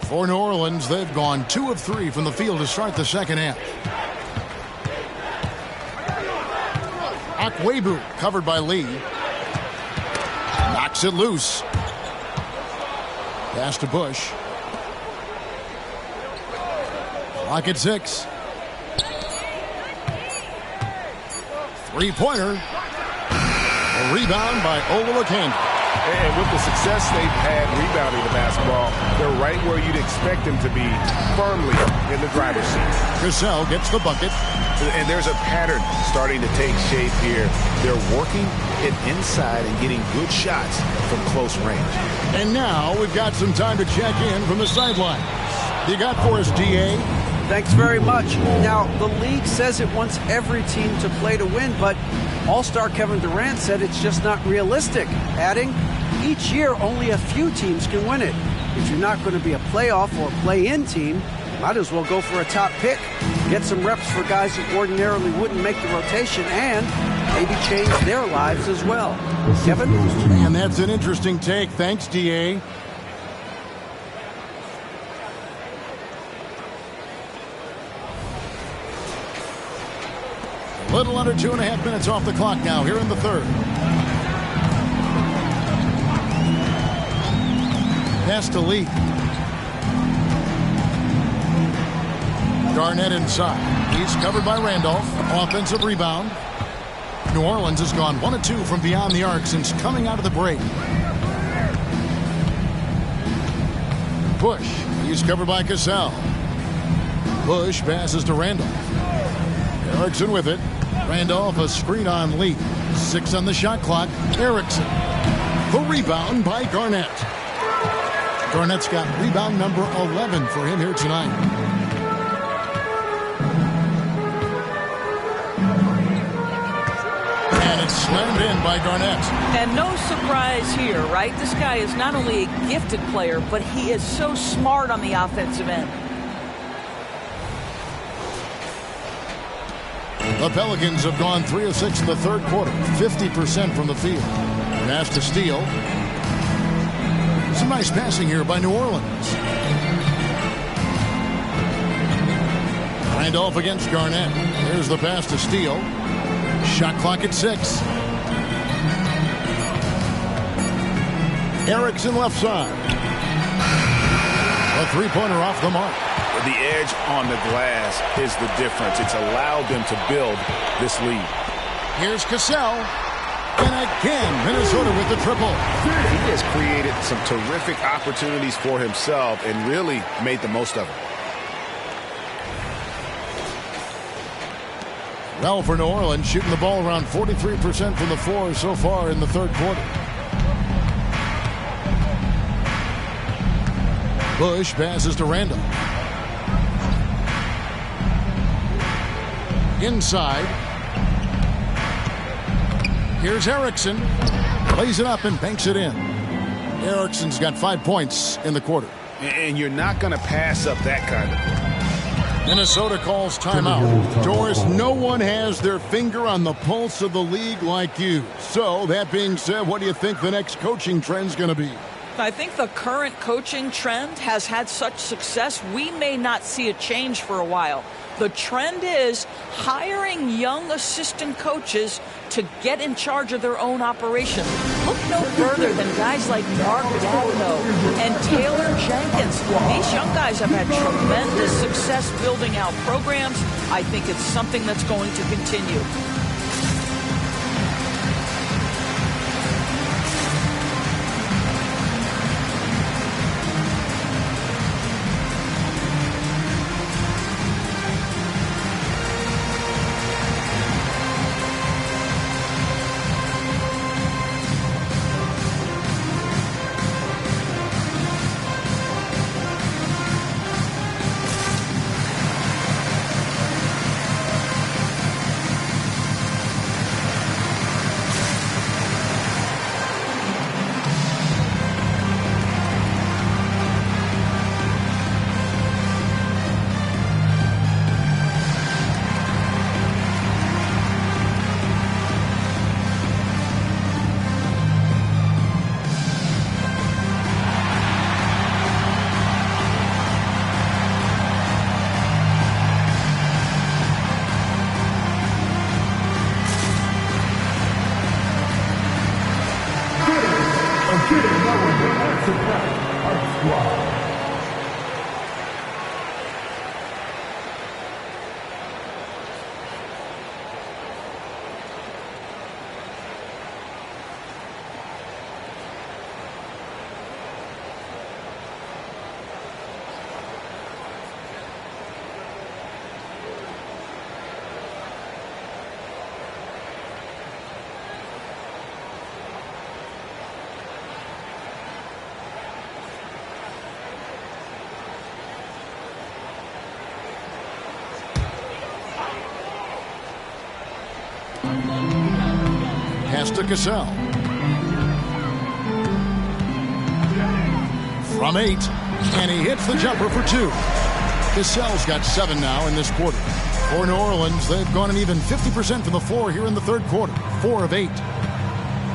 For New Orleans, they've gone 2 of 3 from the field to start the second half. Akwebu covered by Lee. Knocks it loose. Pass to Bush. Clock at 6. Three-pointer. A rebound by Olowokandi. And with the success they've had rebounding the basketball, they're right where you'd expect them to be, firmly in the driver's seat. Cassell gets the bucket. And there's a pattern starting to take shape here. They're working it inside and getting good shots from close range. And now we've got some time to check in from the sideline. You got for us, D.A.? Thanks very much. Now, the league says it wants every team to play to win, but All-Star Kevin Durant said it's just not realistic, adding, each year only a few teams can win it. If you're not going to be a playoff or play-in team, might as well go for a top pick, get some reps for guys who ordinarily wouldn't make the rotation, and maybe change their lives as well. Kevin? And that's an interesting take. Thanks, D.A. A little under 2.5 minutes off the clock now here in the third. Pass to Lee. Garnett inside. He's covered by Randolph. Offensive rebound. New Orleans has gone 1 of 2 from beyond the arc since coming out of the break. Bush. He's covered by Cassell. Bush passes to Randolph. Erickson with it. Randolph a screen on Lee. 6 on the shot clock. Erickson. The rebound by Garnett. Garnett's got rebound number 11 for him here tonight. And it's slammed in by Garnett. And no surprise here, right? This guy is not only a gifted player, but he is so smart on the offensive end. The Pelicans have gone 3 of 6 in the third quarter, 50% from the field. Pass to Steele. Some nice passing here by New Orleans. Randolph against Garnett. There's the pass to Steele. Shot clock at 6. Erickson left side. A three-pointer off the mark. The edge on the glass is the difference. It's allowed them to build this lead. Here's Cassell. And again, Minnesota with the triple. He has created some terrific opportunities for himself and really made the most of it. Well, for New Orleans, shooting the ball around 43% from the floor so far in the third quarter. Bush passes to Randolph. Inside. Here's Erickson. Lays it up and banks it in. Erickson's got 5 points in the quarter. And you're not going to pass up that kind of thing. Minnesota calls timeout. Doris, no one has their finger on the pulse of the league like you. So, that being said, what do you think the next coaching trend's going to be? I think the current coaching trend has had such success, we may not see a change for a while. The trend is hiring young assistant coaches to get in charge of their own operation. Look no further than guys like Mark Daigneault and Taylor Jenkins. These young guys have had tremendous success building out programs. I think it's something that's going to continue. Pass to Cassell. From 8, and he hits the jumper for 2. Cassell's got 7 now in this quarter. For New Orleans, they've gone an even 50% from the floor here in the third quarter. 4 of 8.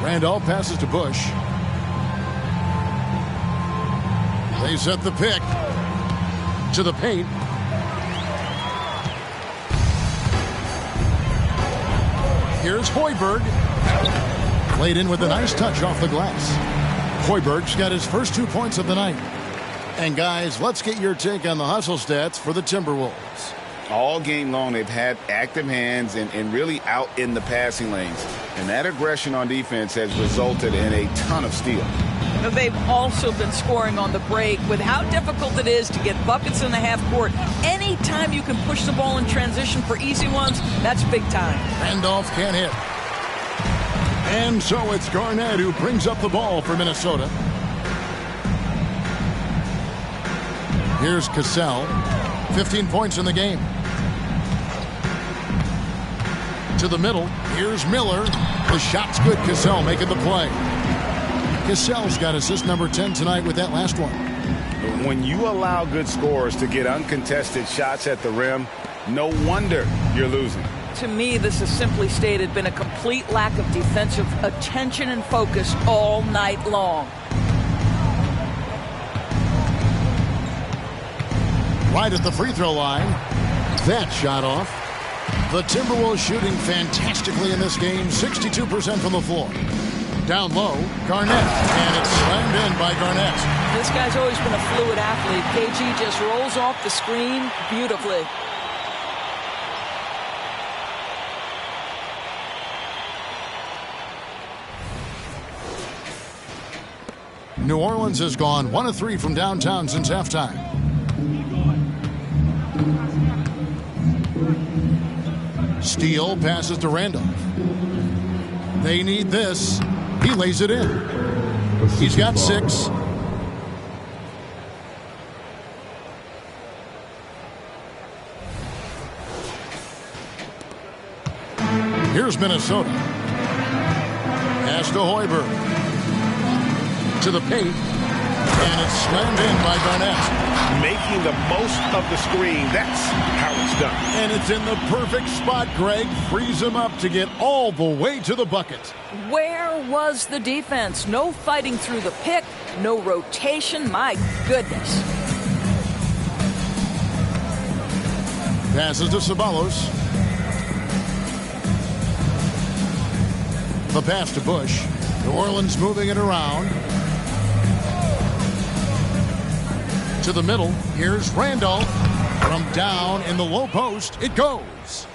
Randolph passes to Bush. They set the pick to the paint. Here's Hoiberg. Played in with a nice touch off the glass. Hoiberg's got his first 2 points of the night. And guys, let's get your take on the hustle stats for the Timberwolves. All game long, they've had active hands and really out in the passing lanes. And that aggression on defense has resulted in a ton of steals. They've also been scoring on the break. With how difficult it is to get buckets in the half court, anytime you can push the ball in transition for easy ones, that's big time. Randolph can't hit. And so it's Garnett who brings up the ball for Minnesota. Here's Cassell. 15 points in the game. To the middle. Here's Miller. The shot's good. Cassell making the play. Cassell's got assist number 10 tonight with that last one. When you allow good scorers to get uncontested shots at the rim, no wonder you're losing. To me, this has simply stated been a complete lack of defensive attention and focus all night long. Right at the free throw line. That shot off. The Timberwolves shooting fantastically in this game. 62% from the floor. Down low, Garnett. And it's slammed in by Garnett. This guy's always been a fluid athlete. KG just rolls off the screen beautifully. New Orleans has gone 1 of 3 from downtown since halftime. Steele passes to Randolph. They need this. He lays it in. He's got 6. Here's Minnesota. Pass to Hoiberg. To the paint. And it's slammed in by Garnett. Making the most of the screen. That's how it's done. And it's in the perfect spot, Greg. Frees him up to get all the way to the bucket. Where was the defense? No fighting through the pick. No rotation. My goodness. Passes to Ceballos. The pass to Bush. New Orleans moving it around. To the middle. Here's Randolph. From down in the low post, it goes.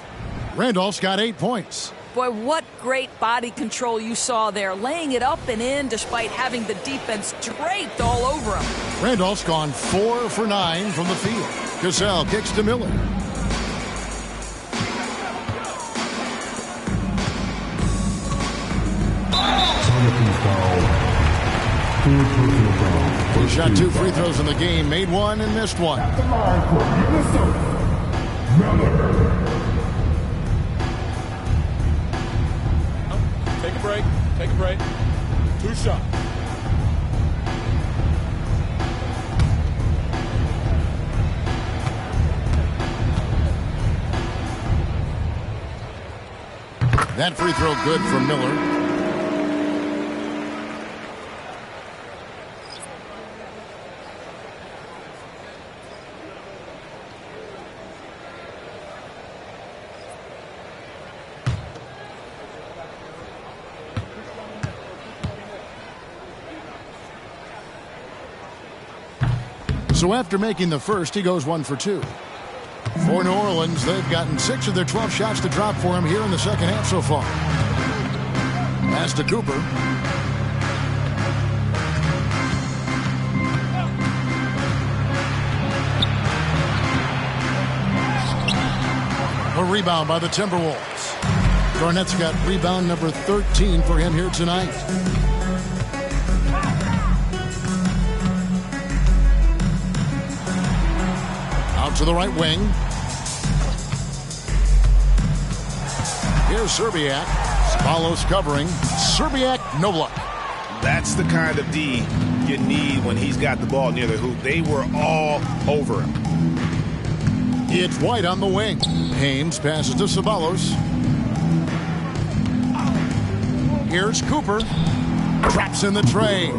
Randolph's got 8 points. Boy, what great body control you saw there. Laying it up and in despite having the defense draped all over him. Randolph's gone 4 for 9 from the field. Cassell kicks to Miller. He shot 2 free throws in the game, made 1 and missed 1. At the line for Minnesota, Miller. Take a break. Take a break. 2 shots. That free throw good for Miller. So after making the first, he goes 1 for 2. For New Orleans, they've gotten 6 of their 12 shots to drop for him here in the second half so far. Pass to Cooper. A rebound by the Timberwolves. Garnett's got rebound number 13 for him here tonight. Out to the right wing. Here's Serbiak. Spalos covering. Serbiak, no luck. That's the kind of D you need when he's got the ball near the hoop. They were all over him. It's White on the wing. Haynes passes to Sabalos. Here's Cooper. Traps in the tray.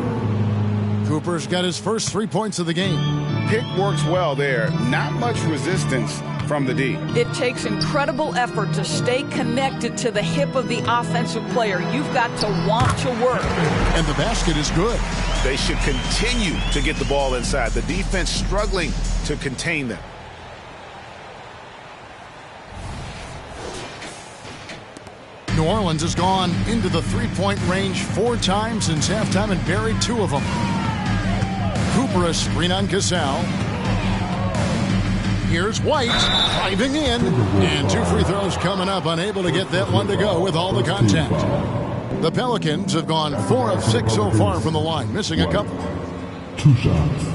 Cooper's got his first 3 points of the game. Pick works well there. Not much resistance from the D. It takes incredible effort to stay connected to the hip of the offensive player. You've got to want to work. And the basket is good. They should continue to get the ball inside. The defense struggling to contain them. New Orleans has gone into the three-point range 4 times since halftime and buried 2 of them. Cooper a screen on Gasol. Here's White driving in. And 2 free throws coming up, unable to get that one to go with all the contact. The Pelicans have gone 4 of 6 so far from the line, missing a couple. 2 shots.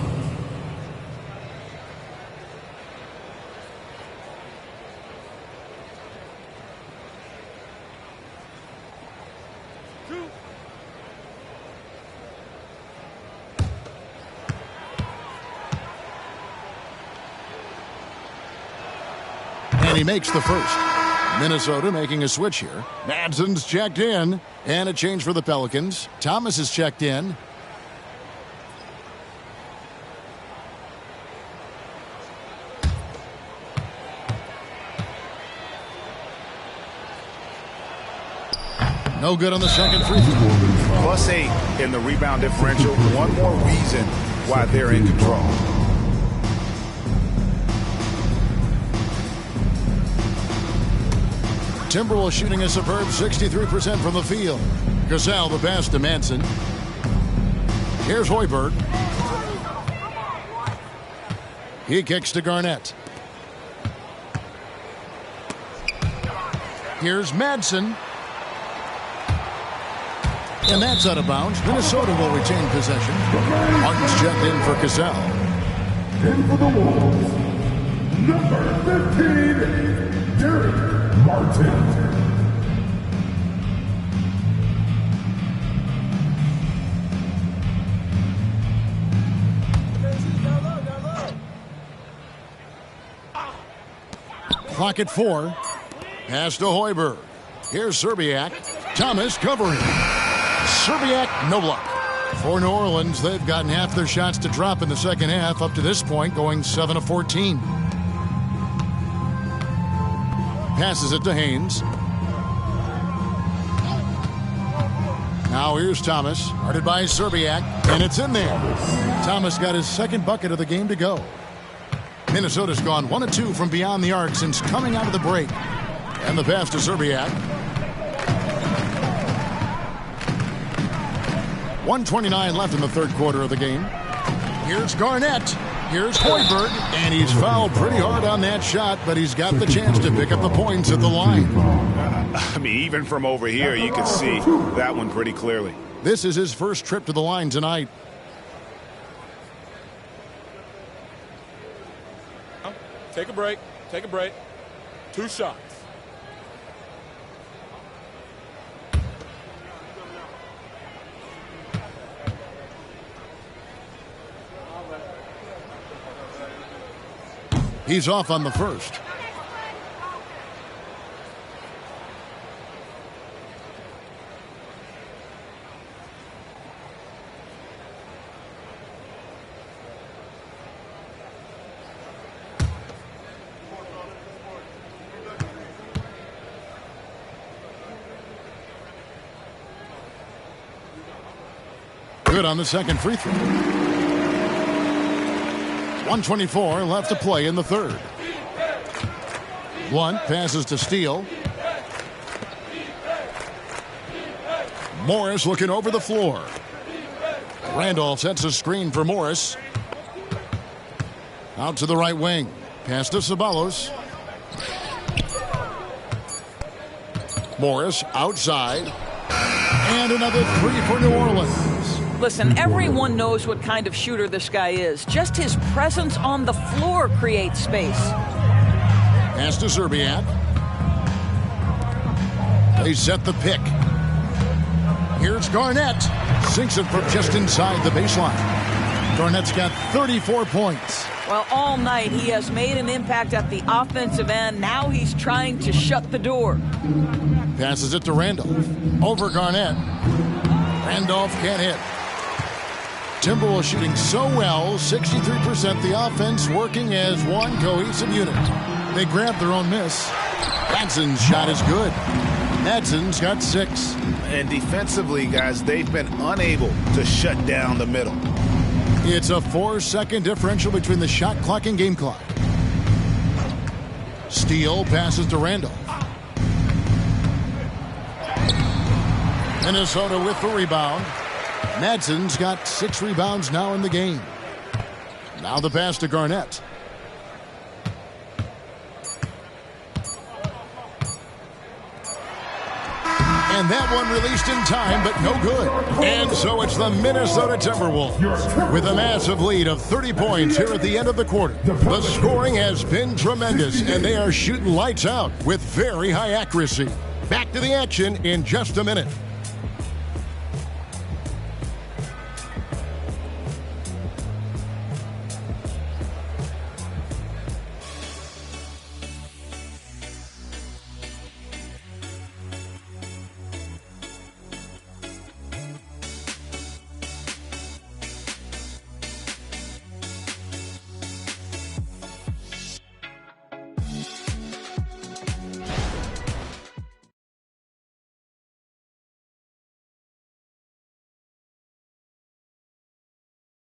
And he makes the first. Minnesota making a switch here. Madsen's checked in. And a change for the Pelicans. Thomas is checked in. No good on the second free throw. +8 in the rebound differential. One more reason why they're in control. Timberwolves shooting a superb 63% from the field. Gasol the pass to Manson. Here's Hoiberg. He kicks to Garnett. Here's Madsen. And that's out of bounds. Minnesota will retain possession. Martin's checked in for Gasol. In for the Wolves, number 15, Derek Martin. Clock at 4. Pass to Hoiberg. Here's Serbiak. Thomas covering. Serbiak, no luck. For New Orleans, they've gotten half their shots to drop in the second half, up to this point, going 7 of 14. Passes it to Haynes. Now here's Thomas, guarded by Serbiak, and it's in there. Thomas got his second bucket of the game to go. Minnesota's gone 1 of 2 from beyond the arc since coming out of the break. And the pass to Serbiak. 1:29 left in the third quarter of the game. Here's Garnett. Here's Hoiberg. And he's fouled pretty hard on that shot, but he's got the chance to pick up the points at the line. I mean, even from over here, you can see that one pretty clearly. This is his first trip to the line tonight. Take a break. Take a break. 2 shots. He's off on the first. Good on the second free throw. 1:24 left to play in the third. Blunt passes to Steele. Morris looking over the floor. Randolph sets a screen for Morris. Out to the right wing. Pass to Sabalos. Morris outside. And another 3 for New Orleans. Listen, everyone knows what kind of shooter this guy is. Just his presence on the floor creates space. Pass to Serbiak. They set the pick. Here's Garnett. Sinks it from just inside the baseline. Garnett's got 34 points. Well, all night he has made an impact at the offensive end. Now he's trying to shut the door. Passes it to Randolph. Over Garnett. Randolph can't hit. Timberwolves shooting so well, 63%. The offense working as one cohesive unit. They grab their own miss. Madsen's shot is good. Madsen's got 6. And defensively, guys, they've been unable to shut down the middle. It's a 4-second differential between the shot clock and game clock. Steele passes to Randolph. Minnesota with the rebound. Madsen's got 6 rebounds now in the game. Now the pass to Garnett. And that one released in time, but no good. And so it's the Minnesota Timberwolves with a massive lead of 30 points here at the end of the quarter. The scoring has been tremendous, and they are shooting lights out with very high accuracy. Back to the action in just a minute.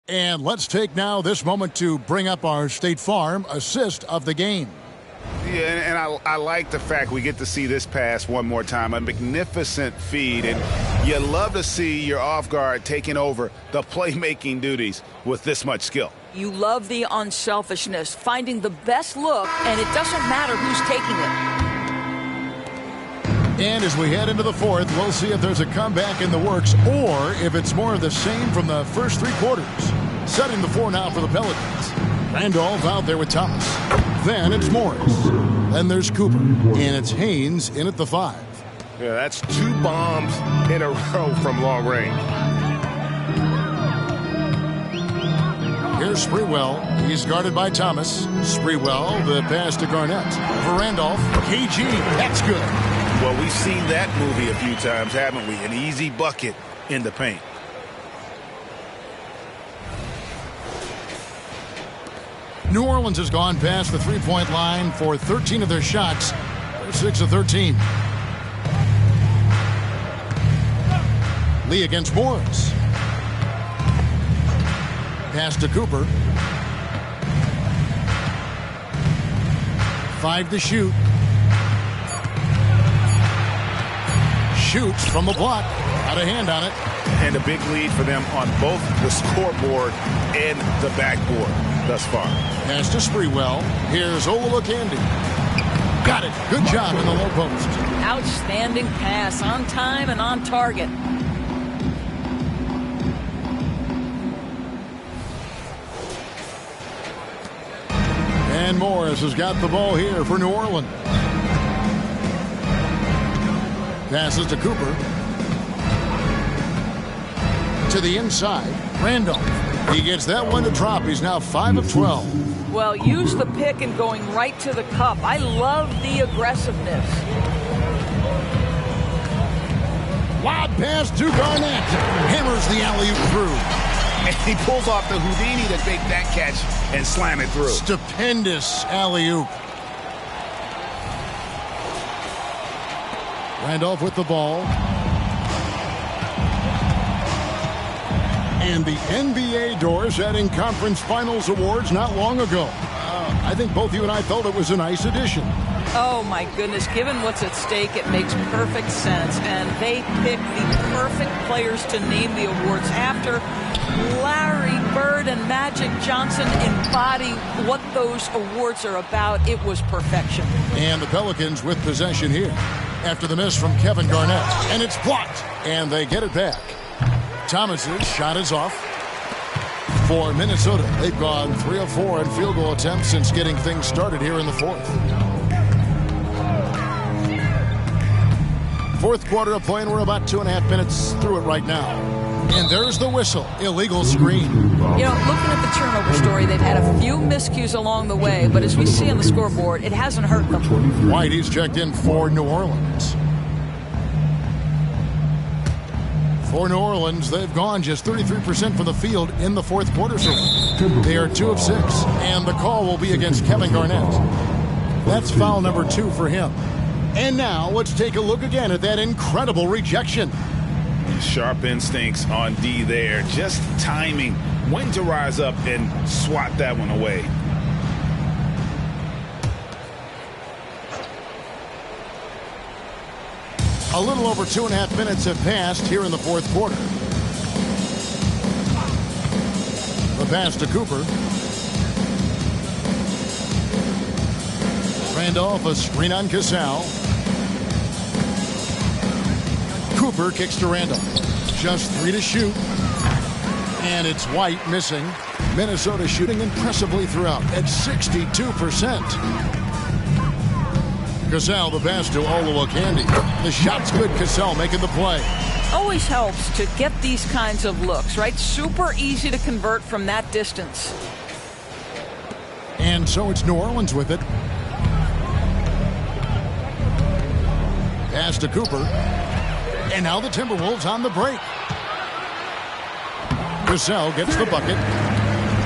And let's take now this moment to bring up our State Farm assist of the game. Yeah, and I like the fact we get to see this pass one more time. A magnificent feed, and you love to see your off guard taking over the playmaking duties with this much skill. You love the unselfishness, finding the best look, and it doesn't matter who's taking it. And as we head into the fourth, we'll see if there's a comeback in the works or if it's more of the same from the first 3 quarters. Setting the 4 now for the Pelicans. Randolph out there with Thomas. Then it's Morris. Then there's Cooper. And it's Haynes in at the 5. Yeah, that's 2 bombs in a row from long range. Here's Sprewell. He's guarded by Thomas. Sprewell, the pass to Garnett. For Randolph. KG. That's good. Well, we've seen that movie a few times, haven't we? An easy bucket in the paint. New Orleans has gone past the 3-point line for 13 of their shots. They're 6 of 13. Lee against Morris. Pass to Cooper. 5 to shoot. Shoots from the block. Got a hand on it. And a big lead for them on both the scoreboard and the backboard thus far. Pass to Sprewell. Here's Ololokandi. Got it. Good job in the low post. Outstanding pass, on time and on target. And Morris has got the ball here for New Orleans. Passes to Cooper. To the inside. Randolph. He gets that one to drop. He's now 5 of 12. Well, use the pick and going right to the cup. I love the aggressiveness. Wide pass to Garnett. Hammers the alley-oop through. And he pulls off the Houdini to take that catch and slam it through. Stupendous alley-oop. Randolph with the ball. And the NBA doors adding conference finals awards not long ago. I think both you and I felt it was a nice addition. Oh, my goodness. Given what's at stake, it makes perfect sense. And they picked the perfect players to name the awards after. Larry Bird and Magic Johnson embody what those awards are about. It was perfection. And the Pelicans with possession here after the miss from Kevin Garnett. And it's blocked. And they get it back. Thomas's shot is off. For Minnesota, they've gone 3 of 4 in field goal attempts since getting things started here in the fourth. Fourth quarter of play, and we're about 2.5 minutes through it right now. And there's the whistle. Illegal screen. You know, looking at the turnover story, they've had a few miscues along the way, but as we see on the scoreboard, it hasn't hurt them. White, he's checked in for New Orleans. For New Orleans, they've gone just 33% from the field in the fourth quarter. So they are 2 of 6, and the call will be against Kevin Garnett. That's foul number 2 for him. And now let's take a look again at that incredible rejection. Sharp instincts on D there. Just timing when to rise up and swat that one away. A little over 2.5 minutes have passed here in the fourth quarter. The pass to Cooper. Randolph, a screen on Cassell. Cooper kicks to Randolph. Just 3 to shoot. And it's White missing. Minnesota shooting impressively throughout at 62%. Cassell, the pass to Olowokandi. The shot's good. Cassell making the play. Always helps to get these kinds of looks, right? Super easy to convert from that distance. And so it's New Orleans with it. Pass to Cooper. And now the Timberwolves on the break. Cassell gets the bucket.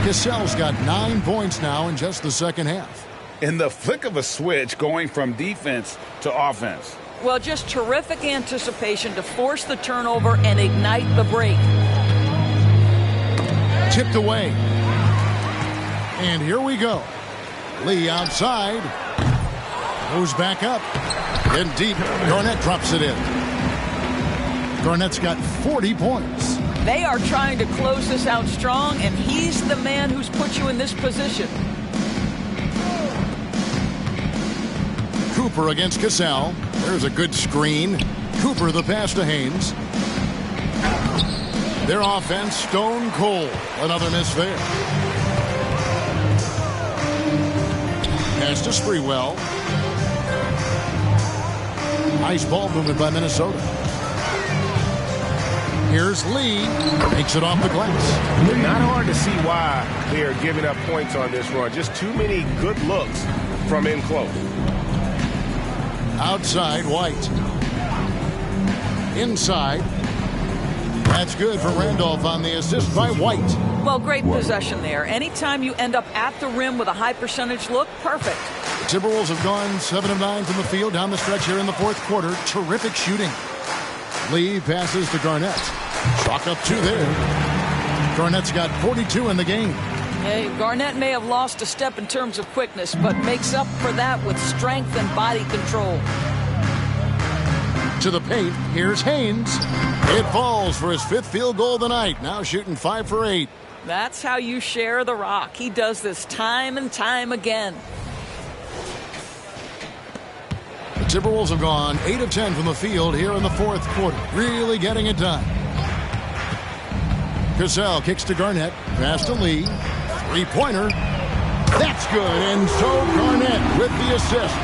Cassell's got 9 points now in just the second half. In the flick of a switch, going from defense to offense. Well, just terrific anticipation to force the turnover and ignite the break. Tipped away. And here we go. Lee outside. Goes back up. In deep. Garnett drops it in. Garnett's got 40 points. They are trying to close this out strong, and he's the man who's put you in this position. Cooper against Cassell. There's a good screen. Cooper the pass to Haynes. Their offense stone cold. Another miss there. Pass to Sprewell. Nice ball movement by Minnesota. Here's Lee. Makes it off the glass. Not hard to see why they are giving up points on this run. Just too many good looks from in close. Outside, White. Inside. That's good for Randolph on the assist by White. Well, great possession there. Anytime you end up at the rim with a high percentage look, perfect. The Timberwolves have gone 7 of 9 from the field down the stretch here in the fourth quarter. Terrific shooting. Lee passes to Garnett. Chalk up 2 there. Garnett's got 42 in the game. Hey, Garnett may have lost a step in terms of quickness, but makes up for that with strength and body control. To the paint, here's Haynes. It falls for his 5th field goal of the night. Now shooting 5 for 8. That's how you share the rock. He does this time and time again. The Timberwolves have gone 8 of 10 from the field here in the fourth quarter. Really getting it done. Cassell kicks to Garnett. Pass to Lee. 3-pointer. That's good. And so Garnett with the assist.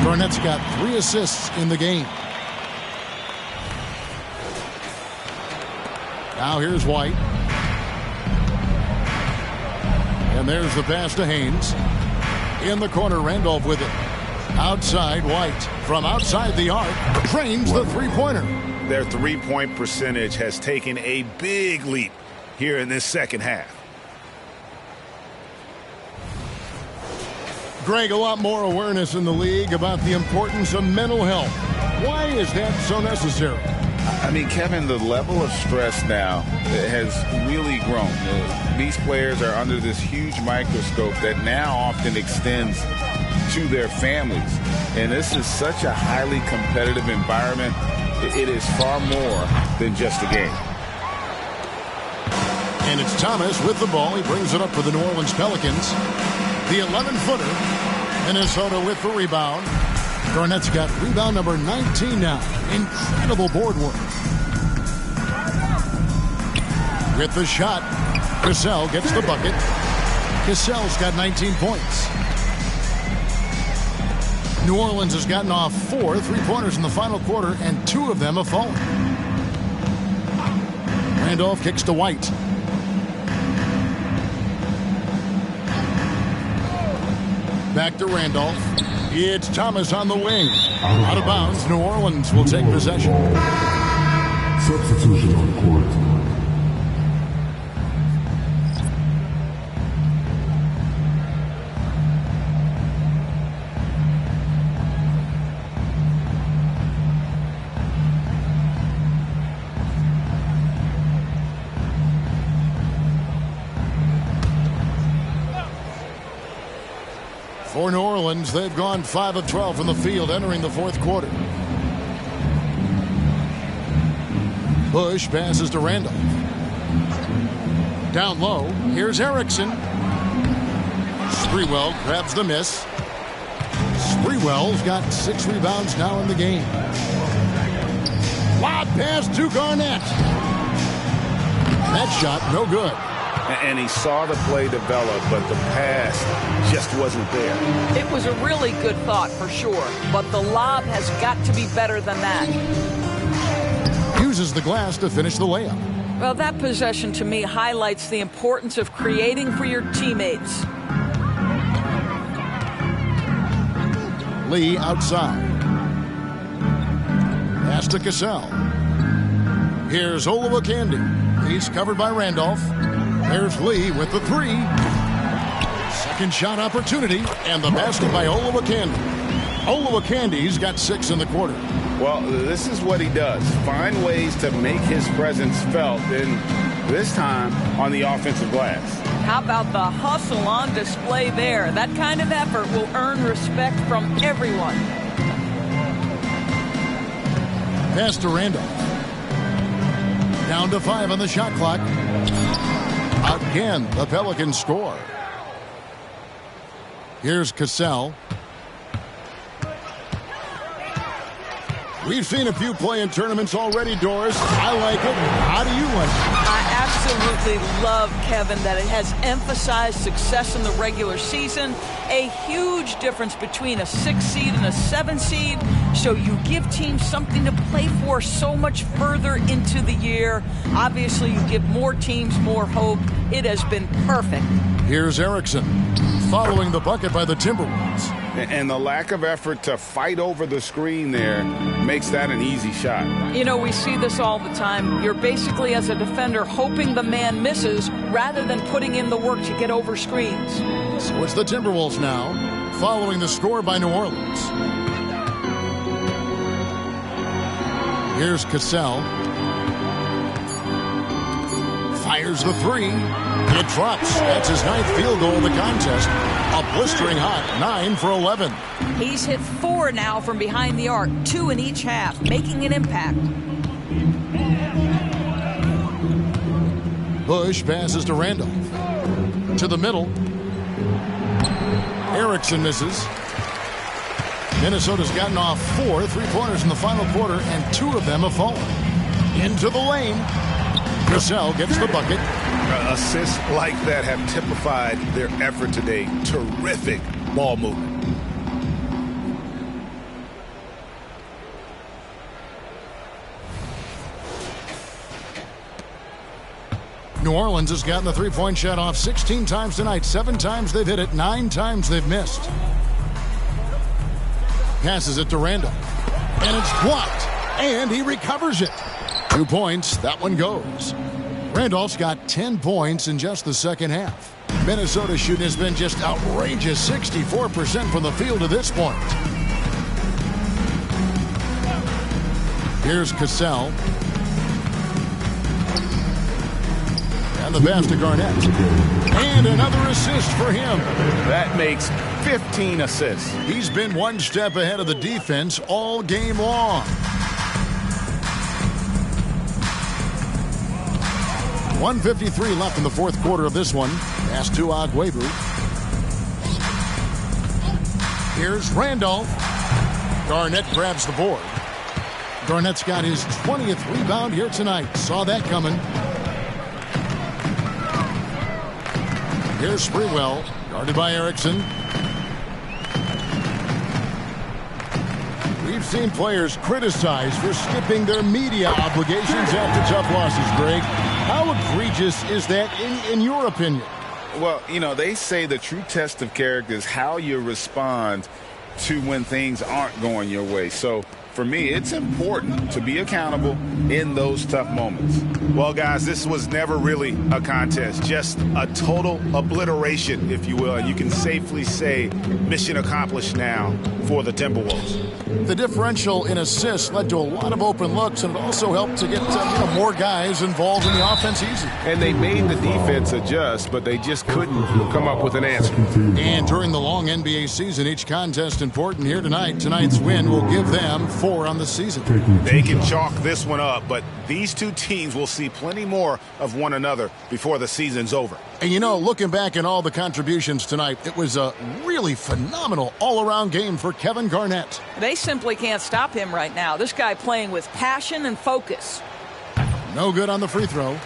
Garnett's got 3 assists in the game. Now here's White. And there's the pass to Haynes. In the corner, Randolph with it. Outside, White. From outside the arc, trains the 3-pointer. Their 3-point percentage has taken a big leap here in this second half. Greg, a lot more awareness in the league about the importance of mental health. Why is that so necessary? I mean, Kevin, the level of stress now has really grown. These players are under this huge microscope that now often extends to their families. And this is such a highly competitive environment. It is far more than just a game. And it's Thomas with the ball. He brings it up for the New Orleans Pelicans. The 11-footer. Minnesota with the rebound. Garnett's got rebound number 19 now. Incredible board work. With the shot, Cassell gets the bucket. Cassell's got 19 points. New Orleans has gotten off 4 3-pointers in the final quarter, and 2 of them have fallen. Randolph kicks to White. Back to Randolph. It's Thomas on the wing. Out of bounds. New Orleans will take possession. Substitution on court. For New Orleans, they've gone 5 of 12 from the field entering the fourth quarter. Bush passes to Randolph. Down low, here's Erickson. Sprewell grabs the miss. Sprewell's got 6 rebounds now in the game. Lob pass to Garnett. That shot, no good. And he saw the play develop, but the pass just wasn't there. It was a really good thought for sure, but the lob has got to be better than that. Uses the glass to finish the layup. Well, that possession to me highlights the importance of creating for your teammates. Lee outside. Pass to Cassell. Here's Olowokandi. He's covered by Randolph. There's Lee with the 3. Second shot opportunity, and the basket by Olowokandi. Olowokandi's got 6 in the quarter. Well, this is what he does. Find ways to make his presence felt, and this time on the offensive glass. How about the hustle on display there? That kind of effort will earn respect from everyone. Pass to Randolph. Down to 5 on the shot clock. Again, the Pelicans score. Here's Cassell. We've seen a few play-in tournaments already, Doris. I like it. How do you like it? I absolutely love, Kevin, that it has emphasized success in the regular season. A huge difference between a 6 seed and a 7 seed. So you give teams something to play for so much further into the year. Obviously, you give more teams more hope. It has been perfect. Here's Erickson following the bucket by the Timberwolves. And the lack of effort to fight over the screen there makes that an easy shot. You know, we see this all the time. You're basically, as a defender, hoping the man misses rather than putting in the work to get over screens. So it's the Timberwolves now, following the score by New Orleans. Here's Cassell. Fires the 3. It drops. That's his 9th field goal of the contest. A blistering hot 9 for 11. He's hit 4 now from behind the arc, 2 in each half, making an impact. Bush passes to Randolph. To the middle. Erickson misses. Minnesota's gotten off 4 3-pointers in the final quarter, and 2 of them have fallen. Into the lane. Cassell gets the bucket. Assists like that have typified their effort today. Terrific ball movement. New Orleans has gotten the 3-point shot off 16 times tonight. 7 times they've hit it. 9 times they've missed. Passes it to Randolph. And it's blocked. And he recovers it. 2 points. That one goes. Randolph's got 10 points in just the second half. Minnesota's shooting has been just outrageous. 64% from the field to this point. Here's Cassell. And the pass to Garnett. And another assist for him. That makes 15 assists. He's been one step ahead of the defense all game long. 1:53 left in the fourth quarter of this one. Pass to Agüero. Here's Randolph. Garnett grabs the board. Garnett's got his 20th rebound here tonight. Saw that coming. Here's Sprewell, guarded by Erickson. we've seen players criticized for skipping their media obligations after tough losses, Greg. How egregious is that in your opinion? Well, you know, they say the true test of character is how you respond to when things aren't going your way. So for me, it's important to be accountable in those tough moments. Well, guys, this was never really a contest, just a total obliteration, if you will. And you can safely say mission accomplished now for the Timberwolves. The differential in assists led to a lot of open looks and also helped to get more guys involved in the offense easy. And they made the defense adjust, but they just couldn't come up with an answer. And during the long NBA season, each contest important here tonight. Tonight's win will give them 4 on the season. They can chalk this one up, but these two teams will see plenty more of one another before the season's over. And you know, looking back at all the contributions tonight, it was a really phenomenal all-around game for Kevin Garnett. They simply can't stop him right now. This guy playing with passion and focus. No good on the free throw.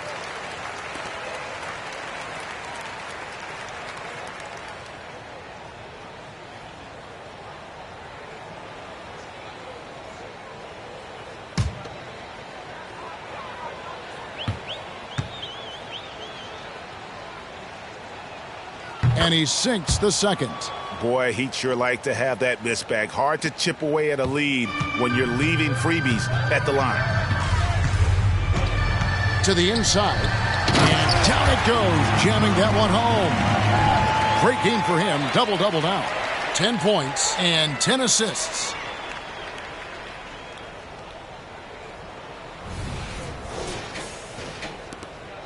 And he sinks the second. Boy, he'd sure like to have that miss back. Hard to chip away at a lead when you're leaving freebies at the line. To the inside. And down it goes, jamming that one home. Great game for him. Double-double now. 10 points and 10 assists.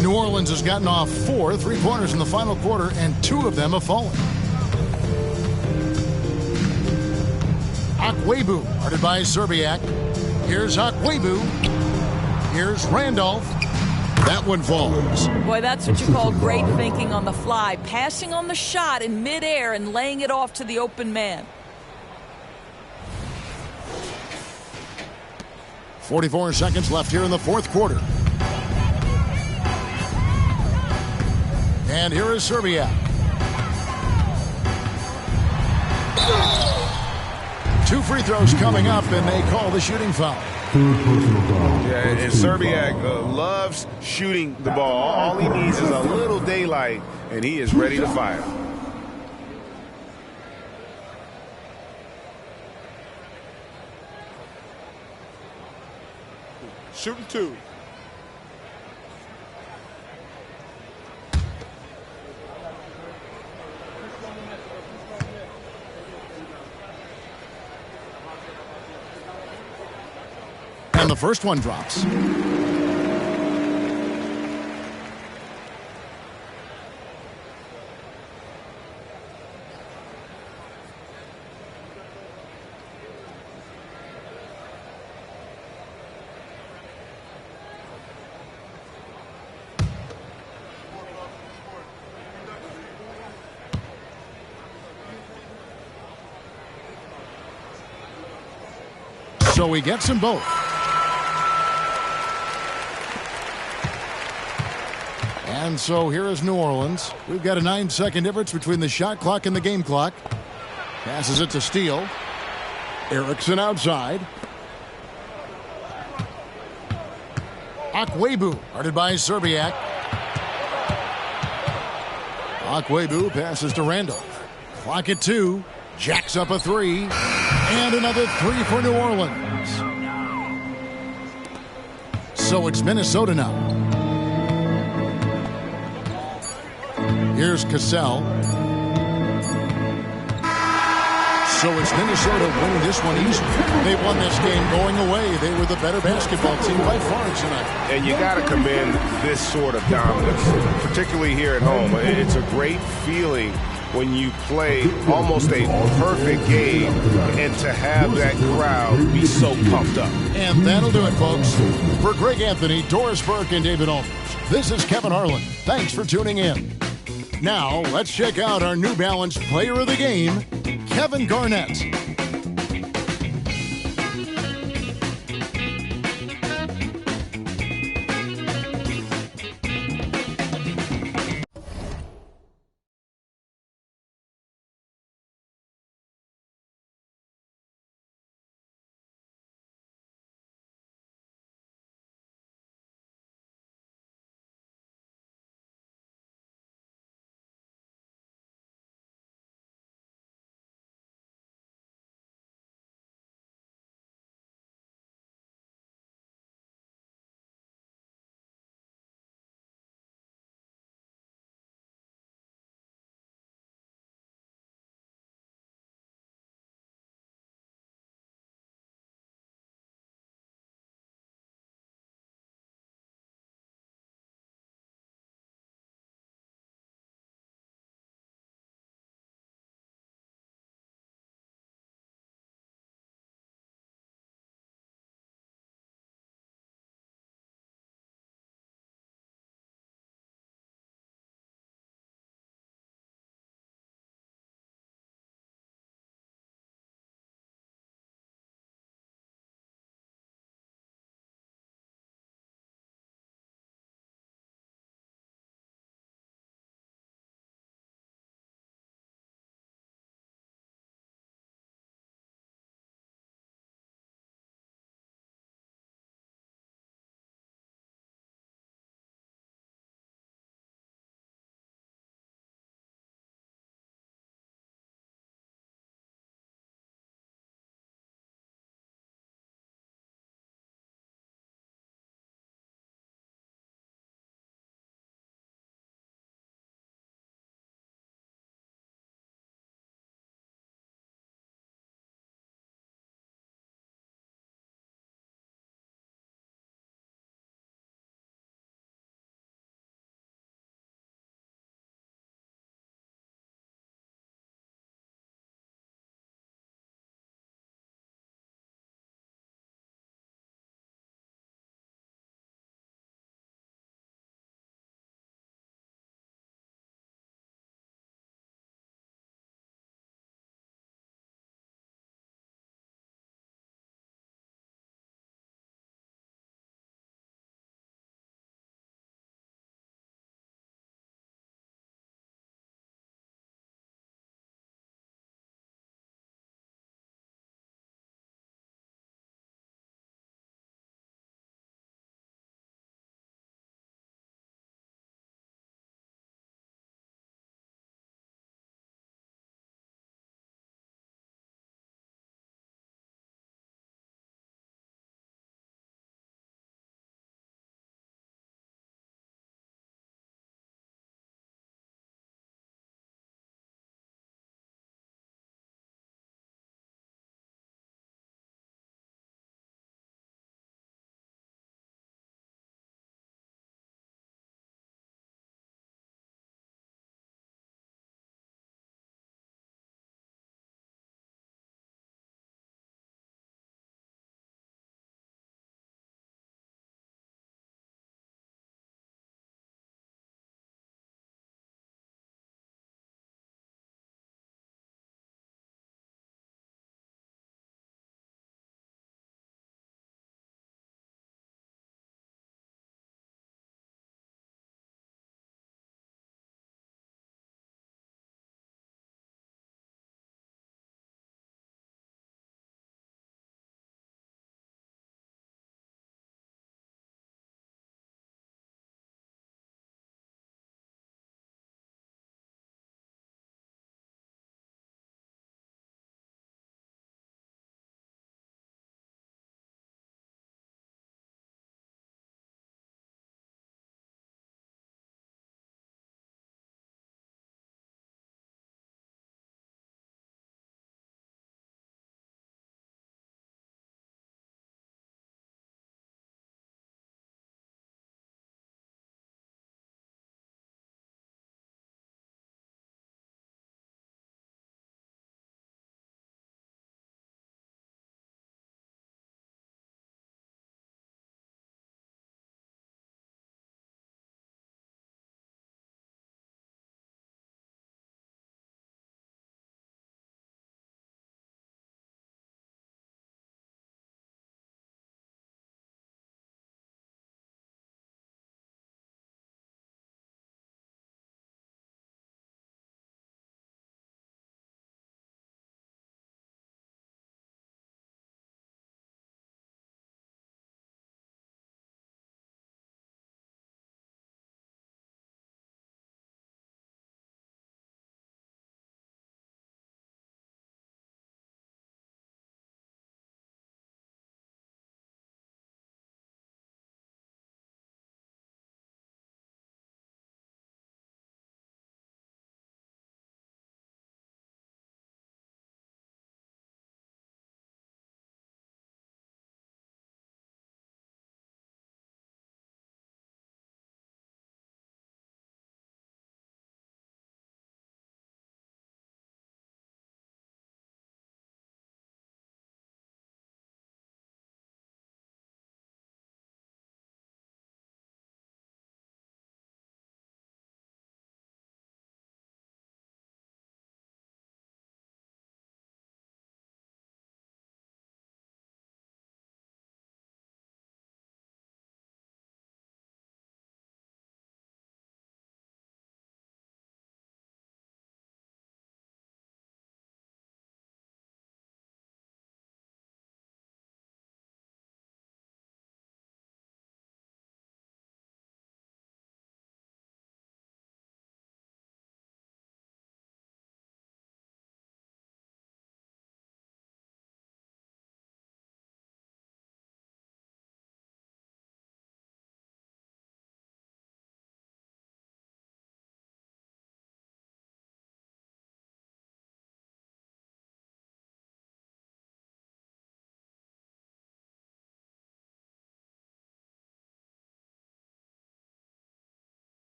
New Orleans has gotten off 4 3-pointers in the final quarter, and 2 of them have fallen. Akwebu, guarded by Serbiak. Here's Akwebu. Here's Randolph. That one falls. Boy, that's what you call great thinking on the fly. Passing on the shot in midair and laying it off to the open man. 44 seconds left here in the fourth quarter. And here is Serbia. 2 free throws coming up, and they call the shooting foul. Yeah, and Serbiak loves shooting the ball. All he needs is a little daylight, and he is ready to fire. Shooting 2. And the first one drops. So he gets them both. And so here is New Orleans. We've got a 9-second difference between the shot clock and the game clock. Passes it to Steele. Erickson outside. Akwebu, guarded by Serbiak. Akwebu passes to Randolph. Clock at 2. Jacks up a 3. And another 3 for New Orleans. So it's Minnesota now. Here's Cassell. So it's Minnesota winning this one easily. They won this game going away. They were the better basketball team by far tonight. And you got to commend this sort of dominance, particularly here at home. It's a great feeling when you play almost a perfect game and to have that crowd be so pumped up. And that'll do it, folks. For Greg Anthony, Doris Burke, and David Aldridge, this is Kevin Harlan. Thanks for tuning in. Now, let's check out our New Balance player of the game, Kevin Garnett.